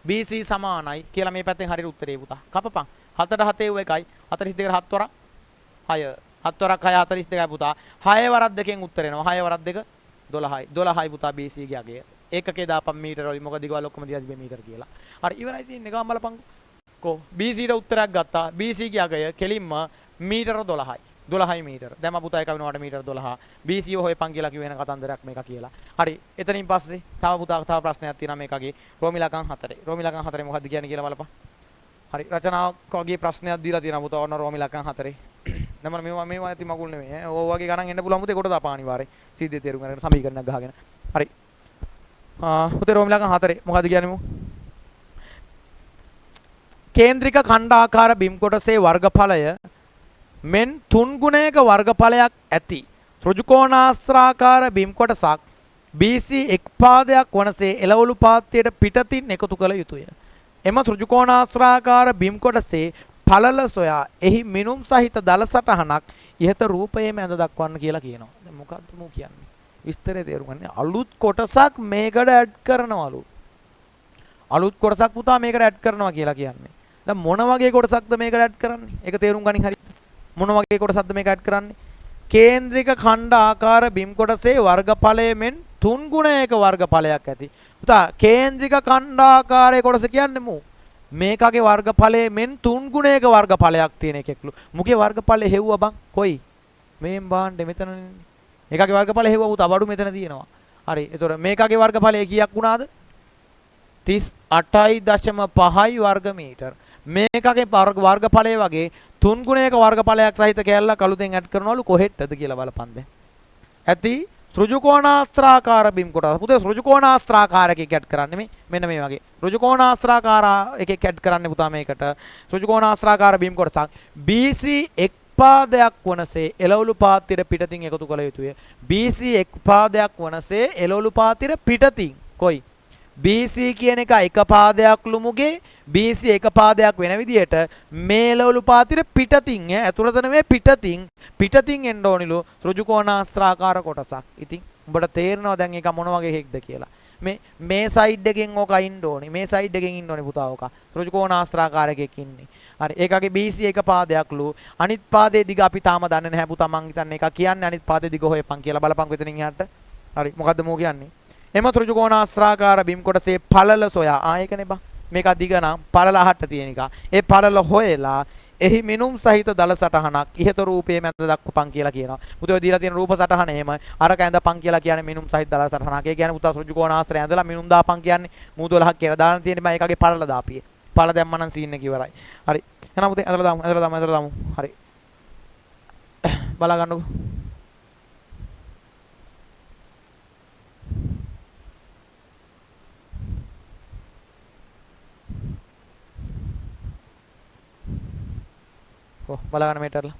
BC සමානයි කියලා මේ පැත්තෙන් හරියට උත්තරේ පුතා. කපපන්. 7ට 7 ඌ එකයි. 42ට 7 වරක් 6. 7 වරක් 6 42යි පුතා. 6 වරක් දෙකෙන් උත්තර එනවා. 6 වරක් දෙක 12යි. 12යි පුතා BC ගේ අගය. ඒකකේ දාපම් මීටර වලින් මොකද දිගවල ඔක්කොම දිහා තිබේ මීටර කියලා. හරි ඉවරයි සීන් එක බලපන්. කො BC ට උත්තරයක් ගත්තා. BC ගේ අගය කෙලින්ම මීටර 12යි. 12යි මීටර. දැන් මම පුතා එක වෙනවට මීටර 12. BC හොයපන් කියලා කිව්ව වෙන කතන්දරයක් මේක කියලා. හරි. එතනින් පස්සේ තව පුතා තව ප්‍රශ්නයක් තියෙනවා මේකගේ. රෝමි ලකම් 4. රෝමි ලකම් 4 මොකද්ද කියන්නේ කියලා බලපන්. හරි. රචනාවක් වගේ ප්‍රශ්නයක් දීලා තියෙනවා පුතා ඔන්න රෝමි ලකම් 4. නම මේවා ඇති මගුල් නෙමෙයි ඈ. ඕව වගේ ගණන් එන්න පුළුවන් පුතේ කොට දාපන් අනිවාර්යෙන්. සීදේ තේරුම් ගන්න සමීකරණයක් ගහගෙන. හරි. පුතේ රෝමි ලකම් 4 මොකද්ද කියන්නේ මු? කේන්ද්‍රික ඛණ්ඩාකාර බිම් කොටසේ වර්ගඵලය මෙන් 3 ගුණයක වර්ගඵලයක් ඇති ත්‍රිකෝණාස්ත්‍රාකාර බිම් කොටසක් BC එක් පාදයක් වනසේ එළවලු පාත්‍යයට පිටතින් එකතු කළ යුතුය. එම ත්‍රිකෝණාස්ත්‍රාකාර බිම් කොටසේ පළල සොයා එහි මිනුම් සහිත දල සටහනක් ඉහත රූපයේ මැද දක්වන්න කියලා කියනවා. දැන් මොකද්ද මෝ කියන්නේ? විස්තරය තේරුම් ගන්න. අලුත් කොටසක් මේකට ඇඩ් කරනවලු. අලුත් කොටසක් පුතා මේකට ඇඩ් කරනවා කියලා කියන්නේ. දැන් මොන වගේ කොටසක්ද මේකට ඇඩ් කරන්නේ? ඒක තේරුම් ගනින් හරි. මොන වගේ කොටසක්ද මේක ඇඩ් කරන්නේ? කේන්ද්‍රික ඛණ්ඩ ආකාර බිම් කොටසේ වර්ගඵලය මෙන් 3 ගුණයක වර්ගඵලයක් ඇති. පුතා කේන්ද්‍රික ඛණ්ඩ ආකාරයේ කොටස කියන්නේ මු මේකගේ වර්ගඵලය මෙන් 3 ගුණයක වර්ගඵලයක් තියෙන එකෙක්ලු. මුගේ වර්ගඵලය හෙව්වා බං. කොයි? මේන් බාන්නේ මෙතනනේ. මේකගේ වර්ගඵලය හෙව්වා පුතා බඩු මෙතන තියෙනවා. හරි. ඒතකොට මේකගේ වර්ගඵලය කීයක් වුණාද? 38.5 වර්ග මීටර. මේකගේ වර්ගඵලය වගේ 3 ගුණයක වර්ගඵලයක් සහිත කැලලක් අලුතෙන් ඇඩ් කරනවලු කොහෙටද කියලා බලපන් දැන්. ඇති ත්‍රිකෝණාස්ත්‍රාකාර බිම් කොටස. පුතේ ත්‍රිකෝණාස්ත්‍රාකාර එකක් ඇඩ් කරන්නේ මේ මෙන්න මේ වගේ. ත්‍රිකෝණාස්ත්‍රාකාර එකක් ඇඩ් කරන්නේ පුතා මේකට. ත්‍රිකෝණාස්ත්‍රාකාර බිම් කොටසක් BC එක් පාදයක් වනසේ එළවලු පාත්‍යයට පිටතින් එකතු කළ යුතුය. BC එක් පාදයක් වනසේ එළවලු පාත්‍යයට පිටතින් කොයි? BC කියන එක එක පාදයක් ලුමුගේ BC එක පාදයක් වෙන විදිහට මේ එළවලු පාත්‍යයට පිටතින් ඇතුළත නෙමෙයි පිටතින් එන්න ඕනිලු ත්‍රිකෝණාස්ත්‍රාකාර කොටසක්. ඉතින් උඹට තේරෙනවා දැන් ඒක මොන වගේ එකක්ද කියලා. මේ සයිඩ් එකෙන් ඕක ඉන්න ඕනේ. මේ සයිඩ් එකෙන් ඉන්න ඕනේ පුතා ඕක. ත්‍රිකෝණාස්ත්‍රාකාර එකක් ඉන්නේ. හරි. ඒකගේ BC එක පාදයක්ලු. අනිත් පාදයේ දිග අපි තාම දන්නේ නැහැ පුතා. මං හිතන්නේ ඒක කියන්නේ අනිත් පාදයේ දිග හොයපන් කියලා බලපන්කො එතනින් එහාට. හරි. මොකද්ද මෝ කියන්නේ? එම ත්‍රිකෝණාස්ත්‍රාකාර බිම් කොටසේ පළල සොයා ඒකනේ බං. මේක දිග නම් පළල අහට තියෙන එක. ඒ පළල හොයලා එහි මිනුම් සහිත දල සටහනක් ඉහත රූපයේ මැද දක්වපන් කියලා කියනවා. පුතේ දීලා තියෙන රූප සටහන එහෙම අරක ඇඳපන් කියලා කියන්නේ මිනුම් සහිත දල සටහනක්. ඒ කියන්නේ පුතා ත්‍රිකෝණාස්ත්‍රය ඇඳලා මිනුම් දාපන් කියන්නේ මූ 12ක් කියලා දාන තියෙන බෑ ඒකගේ පළල දාපියේ. පළ දැම්ම නම් සීන් එක ඉවරයි. හරි. එහෙනම් පුතේ ඇදලා දාමු. හරි. බලා ගන්නකෝ. බලා ගන්න මේටර්ලා.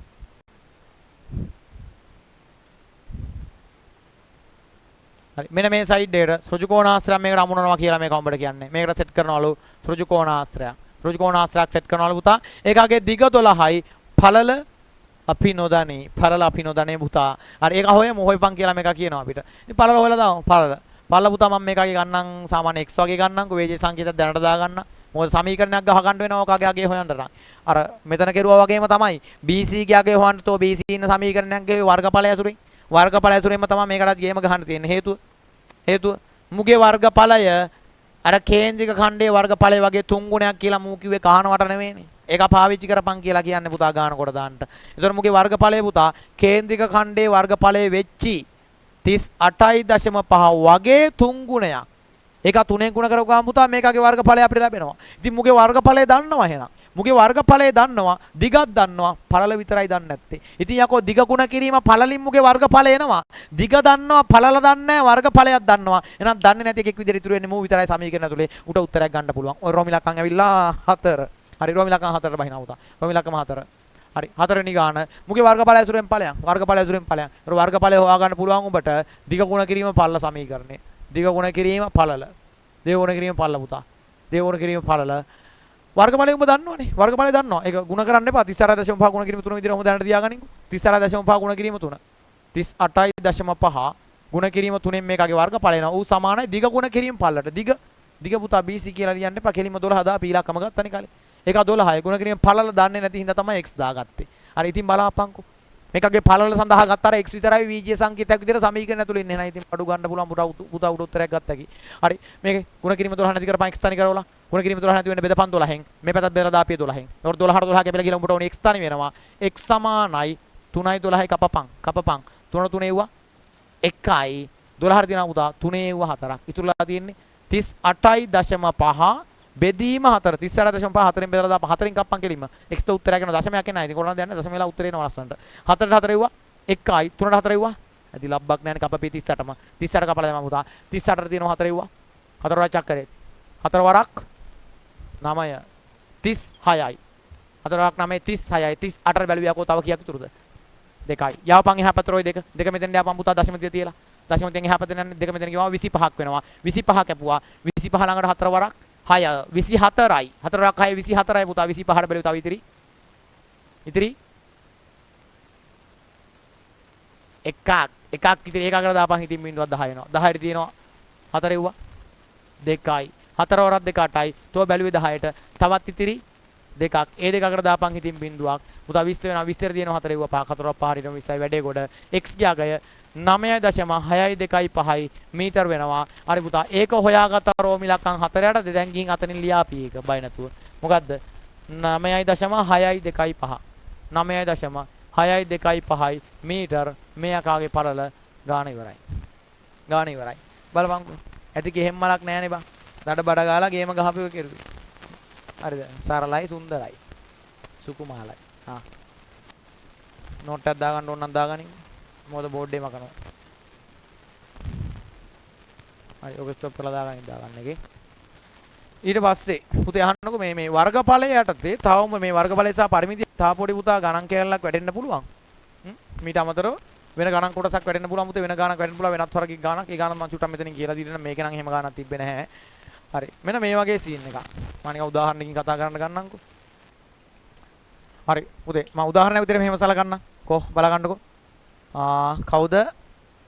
හරි මෙන්න මේ සයිඩ් එකට ඍජු කෝණාශ්‍රයක් මේකට අමුණනවා කියලා මේක උඹට කියන්නේ. මේකට සෙට් කරනවලු ඍජු කෝණාශ්‍රයක්. ඍජු කෝණාශ්‍රයක් සෙට් කරනවලු පුතා. ඒකගේ දිග 12යි පළල අපි නොදන්නේ. පළල අපි නොදන්නේ පුතා. හරි ඒක හොයපන් කියලා මේක කියනවා අපිට. ඉතින් පළල හොයලා දාමු පළල. පළල පුතා මම මේකගේ ගන්නම් සාමාන්‍ය x වගේ ගන්නම්කෝ වේජේ සංකේතයක් දැනට දා ගන්න. මොකද සමීකරණයක් ගහ ගන්න වෙනවා ඔකගේ අගේ හොයන්න නම්. අර මෙතන කෙරුවා වගේම තමයි BC ගේ අගේ හොයන්න තෝ BC ඉන්න සමීකරණයක් ගේ වර්ගඵලය ඇසුරින්. වර්ගඵලය ඇසුරින්ම තමයි මේකටත් ගේම ගහන්න තියෙන්නේ. හේතුව මුගේ වර්ගඵලය අර කේන්ද්‍රික ඛණ්ඩයේ වර්ගඵලය වගේ 3 ගුණයක් කියලා මූ කිව්වේ කහනවට නෙවෙයිනේ. ඒක පාවිච්චි කරපන් කියලා කියන්නේ පුතා ගාන කොට දාන්න. ඒතර මුගේ වර්ගඵලය පුතා කේන්ද්‍රික ඛණ්ඩයේ වර්ගඵලය වෙච්චි 38.5 වගේ 3 ගුණයක්. ඒක 3ෙන් ගුණ කරගාම පුතා මේකගේ වර්ගඵලය අපිට ලැබෙනවා. ඉතින් මුගේ වර්ගඵලය දන්නවා එහෙනම්. මුගේ වර්ගඵලය දන්නවා, දිගක් දන්නවා, පළල විතරයි දන්නේ නැත්තේ. ඉතින් යකෝ දිග ගුණ කිරීම පළලින් මුගේ වර්ගඵලය එනවා. දිග දන්නවා, පළල දන්නේ නැහැ, වර්ගඵලයක් දන්නවා. එහෙනම් දන්නේ නැති එකෙක් විදිහට ඉතුරු වෙන්නේ මූ විතරයි සමීකරණ ඇතුලේ උට උත්තරයක් ගන්න පුළුවන්. ඔය රෝමි ලකන් ඇවිල්ලා 4. හරි රෝමි ලකන් 4ට බහිනවා පුතා. රෝමි ලකම 4. හරි 4 වෙනි ගාන මුගේ වර්ගඵලය ඇසුරෙන් ඵලයන්. වර්ගඵලය ඇසුරෙන් ඵලයන්. ඒතර වර්ගඵලය හොයා ගන්න පුළුවන් උඹට දිග ගුණ කිරීම පළල සමීකරණේ. දිග ගුණ කිරීම පළල. දිග ගුණ කිරීම පළල පුතා. දිග ගුණ කිරීම පළල. වර්ගඵලය උඹ දන්නවනේ. වර්ගඵලය දන්නවා. ඒක ගුණ කරන්න එපා. 34.5 ගුණ කිරීම 3 විදිහට ඔහොම දැනට තියාගනින්කෝ. 34.5 ගුණ කිරීම 3. 38.5 ගුණ කිරීම 3න් මේකගේ වර්ගඵලය එනවා. ඌ සමානයි දිග ගුණ කිරීම පළලට. දිග පුතා BC කියලා ලියන්න එපා. කෙලින්ම 12 දා පීලක්කම ගත්තනේ කාලේ. ඒක 12යි. ගුණ කිරීම පළල දන්නේ නැති හින්දා තමයි x දාගත්තේ. හරි ඉතින් බලපන්කෝ. මේකගේ පළල සඳහා ගත්තාර x විතරයි VJ සංකේතයක් විදිහට සමීකරණ ඇතුළේ ඉන්නේ නැහැ. ඉතින් අඩු ගන්න පුළුවන් පුතා උඩ උත්තරයක් ගත්තා කි. හරි මේකේ ගුණ කිරීම 12 නැති කරපන් x තනි කරවලා. ගුණ කිරීම 12 නැති වෙන්නේ බෙදපන් 12න්. මේ පැත්තත් බෙදලා දාපිය 12න්. ඒකට 12ට 12 කැපිලා ගිහලා උඹට ඕනේ x තනි වෙනවා. x සමානයි 3යි 12යි කපපන්. 3 3 එව්වා 1යි 12ට දිනා පුතා 3 එව්වා 4ක්. ඉතුරුලා තියෙන්නේ 38.5 බෙදීම 4 38.5 4ෙන් බෙදලා දාපන් 4ෙන් කප්පන් කෙලින්ම x ට උත්තරයක් එනවා දශමයක් එනවා ඉතින් කොහොමද දන්නේ දශම වෙලා උත්තරේ එනවා ලස්සනට 4ට 4 එව්වා 1යි 3ට 4 එව්වා ඇති ලබ්බක් නැහැනේ කපපේ 38ම 38ට කපලා දැම්මා පුතා 38ට තියෙනවා 4 එව්වා 4 වරක් චක්කරේ 4 වරක් 9 36යි 4 වරක් 9 36යි 38ට බැලුවියකෝ තව කීයක් ඉතුරුද 2යි යවපන් එහා පැත්තට ඔය දෙක මෙතෙන් යවපන් පුතා දශම තිය තියලා දශම තියෙන් එහා පැත්තට යන්නේ දෙක මෙතෙන් ගියාම 25ක් වෙනවා 25 කැපුවා 25 ළඟට 4 වරක් 6 24යි 4ක් 6 24යි පුතා 25ට බැලුව තව ඉතිරි එකක් ඉතිරි එකකට දාපන් හිතින් බින්දුවක් 10 වෙනවා 10ට තියෙනවා 4 එව්වා 2යි 4 වරක් 2 8යි තෝ බැලුවේ 10ට තවත් ඉතිරි දෙකක් ඒ දෙකකට දාපන් හිතින් බින්දුවක් පුතා 20 වෙනවා 20ට තියෙනවා 4 එව්වා 4ක් 5ට 20යි වැඩේ කොට x ජාගය 9.625 මීටර් වෙනවා. හරි පුතා ඒක හොයාගත්ත රෝමි ලක්කම් 4ට දැන් ගිහින් අතනින් ලියාපි එක බය නැතුව. මොකද්ද? 9.625 9.625 මීටර් මේකාගේ පළල ගාන ඉවරයි. බලපන්කෝ. ඇති ගෙහෙම් මලක් නෑනේ බං. දඩ බඩ ගාලා ගේම ගහපුව කෙරුවේ. හරිද? සරලයි සුන්දරයි. සුකුමාලයි. හා. නෝට් එකක් දාගන්න ඕන නම් දාගනින්. මොකද බෝඩ් එකේ මකනවා. හරි ඔක ස්ටොප් කරලා දාගන්න එකේ. ඊට පස්සේ පුතේ අහන්නකො මේ වර්ගඵලය යටතේ තවම මේ වර්ගඵලය සහ පරිමිතිය තා පොඩි පුතා ගණන් කැලලක් වැඩෙන්න පුළුවන්. මීට අමතරව වෙන ගණන් කොටසක් වැඩෙන්න පුළුවන් පුතේ වෙන ගණනක් වැඩෙන්න පුළුවන් වෙනත් වර්ගික ගණනක්. ඒ ගණන් මම චුට්ටක් මෙතනින් කියලා දීලා මේක නම් එහෙම ගණනක් තිබ්බේ නැහැ. හරි මෙන්න මේ වගේ සීන් එකක්. මම නිකන් උදාහරණකින් කතා කරන්න ගන්නම්කෝ. හරි පුතේ මම උදාහරණයක් විදිහට මෙහෙම සලකන්නම්. බලගන්නකෝ. කවුද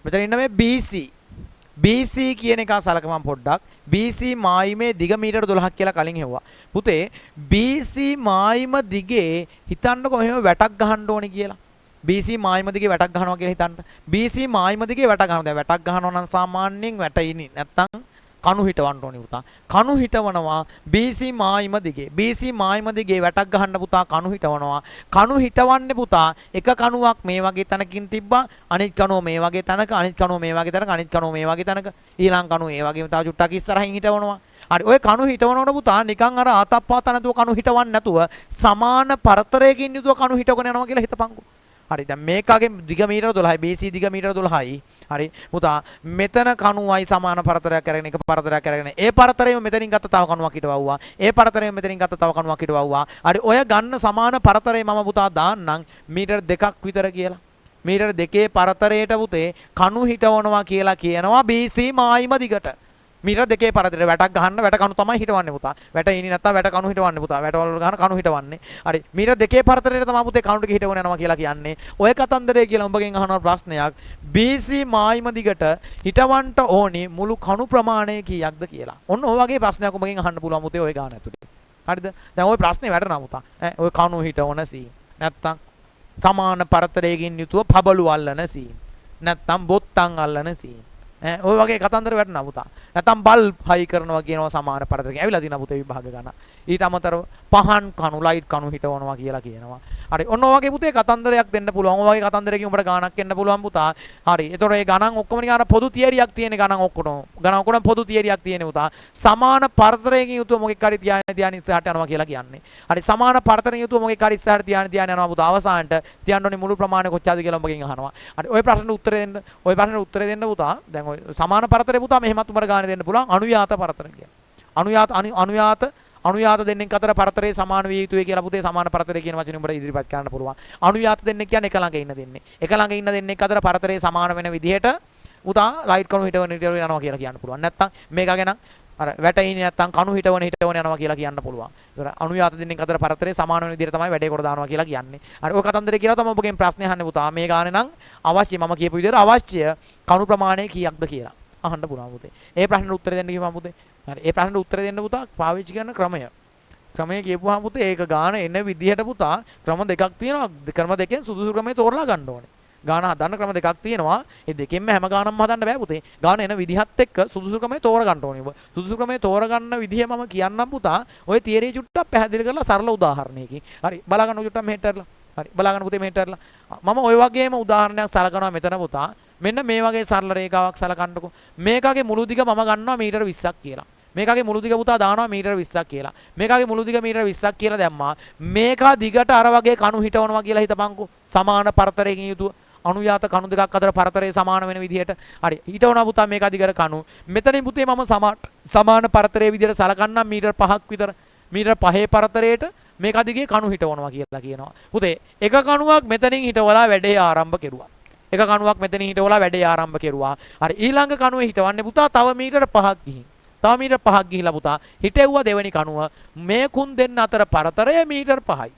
මෙතන ඉන්න මේ BC කියන එක සලකමන් පොඩ්ඩක් BC මායිමේ දිග මීටර 12ක් කියලා කලින් හෙව්වා පුතේ BC මායිම දිගේ හිතන්නකො මෙහෙම වැටක් ගහන්න ඕනේ කියලා BC මායිම දිගේ වැටක් ගහනවා කියලා හිතන්න BC මායිම දිගේ වැටක් ගහනවා දැන් වැටක් ගහනවා නම් සාමාන්‍යයෙන් වැටෙන්නේ නැත්තම් කණු හිටවන්න ඕනේ පුතා කණු හිටවනවා BC මායිම දිගේ වැටක් ගහන්න පුතා කණු හිටවන්නේ පුතා එක කණුවක් මේ වගේ තැනකින් තිබ්බා අනිත් කණුව මේ වගේ තැනක අනිත් කණුව මේ වගේ තැනක අනිත් කණුව මේ වගේ තැනක ඊළඟ කණුව ඒ වගේම තව චුට්ටක් ඉස්සරහින් හිටවනවා හරි ඔය කණු හිටවනකොට පුතා නිකන් අර ආතප්පාත නැතුව කණු හිටවන්නේ නැතුව සමාන පරතරයකින් යුතුව කණු හිටවගෙන යනවා කියලා හිතපන්කෝ. හරි දැන් මේකගේ දිග මීටර 12යි BC දිග මීටර 12යි. හරි පුතා මෙතන කණුවයි සමාන පරතරයක් අරගෙන එක පරතරයක් අරගෙන ඒ පරතරයෙන් මෙතනින් ගත්ත තව කණුවක් හිටවවුවා. ඒ පරතරයෙන් මෙතනින් ගත්ත තව කණුවක් හිටවවුවා. හරි ඔය ගන්න සමාන පරතරේ මම පුතා දාන්නම් මීටර 2ක් විතර කියලා. මීටර 2 පරතරයට පුතේ කණු හිටවනවා කියලා කියනවා BC මායිම දිගට. මීටර 2 පරතරයට වැටක් ගහන්න වැට කණු තමයි හිටවන්නේ පුතා. වැට ඉනි නැත්තම් වැට කණු හිටවන්නේ පුතා. වැටවල ගහන කණු හිටවන්නේ. හරි මීටර 2 පරතරයට තමයි පුතේ කණු ටික හිටවගෙන යනවා කියලා කියන්නේ. ඔය කතන්දරය කියලා උඹගෙන් අහන ප්‍රශ්නයක් BC මායිම දිගට හිටවන්න ඕනි මුළු කණු ප්‍රමාණය කීයක්ද කියලා. ඔන්න ඔය වගේ ප්‍රශ්නයක් උඹගෙන් අහන්න පුළුවන් පුතේ ඔය ගාන ඇතුලේ. හරිද? දැන් ඔය ප්‍රශ්නේ වැටෙනවා පුතා. ඔය කණු හිටවන සීන්. නැත්තම් සමාන පරතරයකින් යුතුව පබළු අල්ලන සීන්. නැත්තම් බොත්තම් අල්ලන සීන්. ඔය වගේ කතන්දර වැටෙනවා පුතා. නැත්තම් බල්බ් හයි කරනවා කියනවා සමාන පරතරකින්. ඇවිල්ලා තිනා පුතේ විභාග ගන්න. ඊට අමතරව පහන් කණු ලයිට් කණු හිටවනවා කියලා කියනවා. හරි ඔන්න ඔය වගේ පුතේ කතන්දරයක් දෙන්න පුළුවන්. ඔය වගේ කතන්දරකින් උඹට ගාණක් එන්න පුළුවන් පුතා. හරි. ඒතකොට ඒ ගණන් ඔක්කොම නිකන් අර පොදු තියරියක් තියෙන ගණන් ඔක්කොම. ගණන් ඔක්කොම පොදු තියරියක් තියෙන පුතා. සමාන පරතරයකින් යුතුව මොකෙක් හරි තියාගෙන ඉස්සරහට යනවා කියලා කියන්නේ. හරි සමාන පරතරයකින් යුතුව මොකෙක් හරි ඉස්සරහට තියාගෙන යනවා පුතා. අවසානට තියන්න ඕනේ මුළු ප්‍රමාණය කොච්චරද කියලා උඹගෙන් අහනවා. හරි ඔය ප්‍රශ්නෙට උත්තරේ දෙන්න. ඔය ප්‍රශ්නෙට උත්තරේ දෙන්න පුතා. දැන් ඔය සමාන පරතරේ පුතා මෙහෙමත් උඹට ගානේ දෙන්න පුළුවන්. අනුයාත පරතර කියලා. අනුයාත දෙන්නෙක් අතර පරතරේ සමාන විය යුතුයි කියලා පුතේ සමාන පරතරය කියන වචනේ උඹට ඉදිරිපත් කරන්න පුළුවන්. අනුයාත දෙන්නෙක් කියන්නේ එක ළඟ ඉන්න දෙන්නේ. එක ළඟ ඉන්න දෙන්නෙක් අතර පරතරේ සමාන වෙන විදිහට පුතා ලයිට් කණු හිටවන යනවා කියලා කියන්න පුළුවන්. නැත්තම් මේක ගැන අර වැටෙන්නේ නැත්තම් කණු හිටවන යනවා කියලා කියන්න පුළුවන්. ඒතර අනුයාත දෙන්නෙක් අතර පරතරේ සමාන වෙන විදිහට තමයි වැඩේ කොට දානවා කියලා කියන්නේ. හරි ඔය කතන්දරේ කියලා තමයි ඔබගෙන් ප්‍රශ්නේ අහන්නේ පුතා. මේ ගානේ නම් අවශ්‍ය මම කියපු විදිහට අවශ්‍ය කණු ප්‍රමාණය කීයක්ද කියලා අහන්න පුළුවන් පුතේ. ඒ ප්‍රශ්නෙට උත්තර දෙන්න කිව්වම පුතේ. හරි ඒ ප්‍රශ්නෙට උත්තර දෙන්න පුතා පාවිච්චි කරන ක්‍රමය කියපුවාම පුතේ ඒක ගාන එන විදිහට පුතා ක්‍රම දෙකක් තියෙනවා. ක්‍රම දෙකෙන් සුදුසු ක්‍රමය තෝරලා ගන්න ඕනේ. ගාන හදන්න ක්‍රම දෙකක් තියෙනවා. ඒ දෙකෙන්ම හැම ගානක්ම හදන්න බෑ පුතේ. ගාන එන විදිහත් එක්ක සුදුසු ක්‍රමය තෝර ගන්න ඕනේ. සුදුසු ක්‍රමය තෝර ගන්න විදිහ මම කියන්නම් පුතා. ඔය තියරිය චුට්ටක් පැහැදිලි කරලා සරල උදාහරණයකින්. හරි බලා ගන්න චුට්ටක් මෙහෙටරලා. හරි බලා ගන්න පුතේ මෙහෙටරලා. මම ඔය වගේම උදාහරණයක් සලකනවා මෙතන පුතා. මෙන්න මේ වගේ සරල රේඛාවක් සලකන්නකො. මේකගේ මුළු දිග මම ගන්නවා මීටර 20ක් කියලා. මේකගේ මුළු දිග පුතා දානවා මීටර 20ක් කියලා. මේකගේ මුළු දිග මීටර 20ක් කියලා දැම්මා. මේක දිගට අර වගේ කණු හිටවනවා කියලා හිතපන්කෝ. සමාන පරතරයකින් යුතුව අනුයාත කණු දෙකක් අතර පරතරය සමාන වෙන විදිහට. හරි. හිටවනවා පුතා මේක දිගට කණු. මෙතනින් පුතේ මම සමාන පරතරයේ විදිහට සලකන්නම් මීටර 5ක් විතර. මීටර 5 පරතරයට මේක දිගේ කණු හිටවනවා කියලා කියනවා. පුතේ එක කණුවක් මෙතනින් හිටවලා වැඩේ ආරම්භ කෙරුවා. එක කණුවක් මෙතනින් හිටවලා වැඩේ ආරම්භ කෙරුවා. හරි ඊළඟ කණුවේ හිටවන්නේ පුතා තව මීටර 5ක් ගිහින්. තව මීටර 5ක් ගිහිලා පුතා හිටෙව්වා දෙවෙනි කණුව. මේ කුන් දෙන්න අතර පරතරය මීටර 5යි.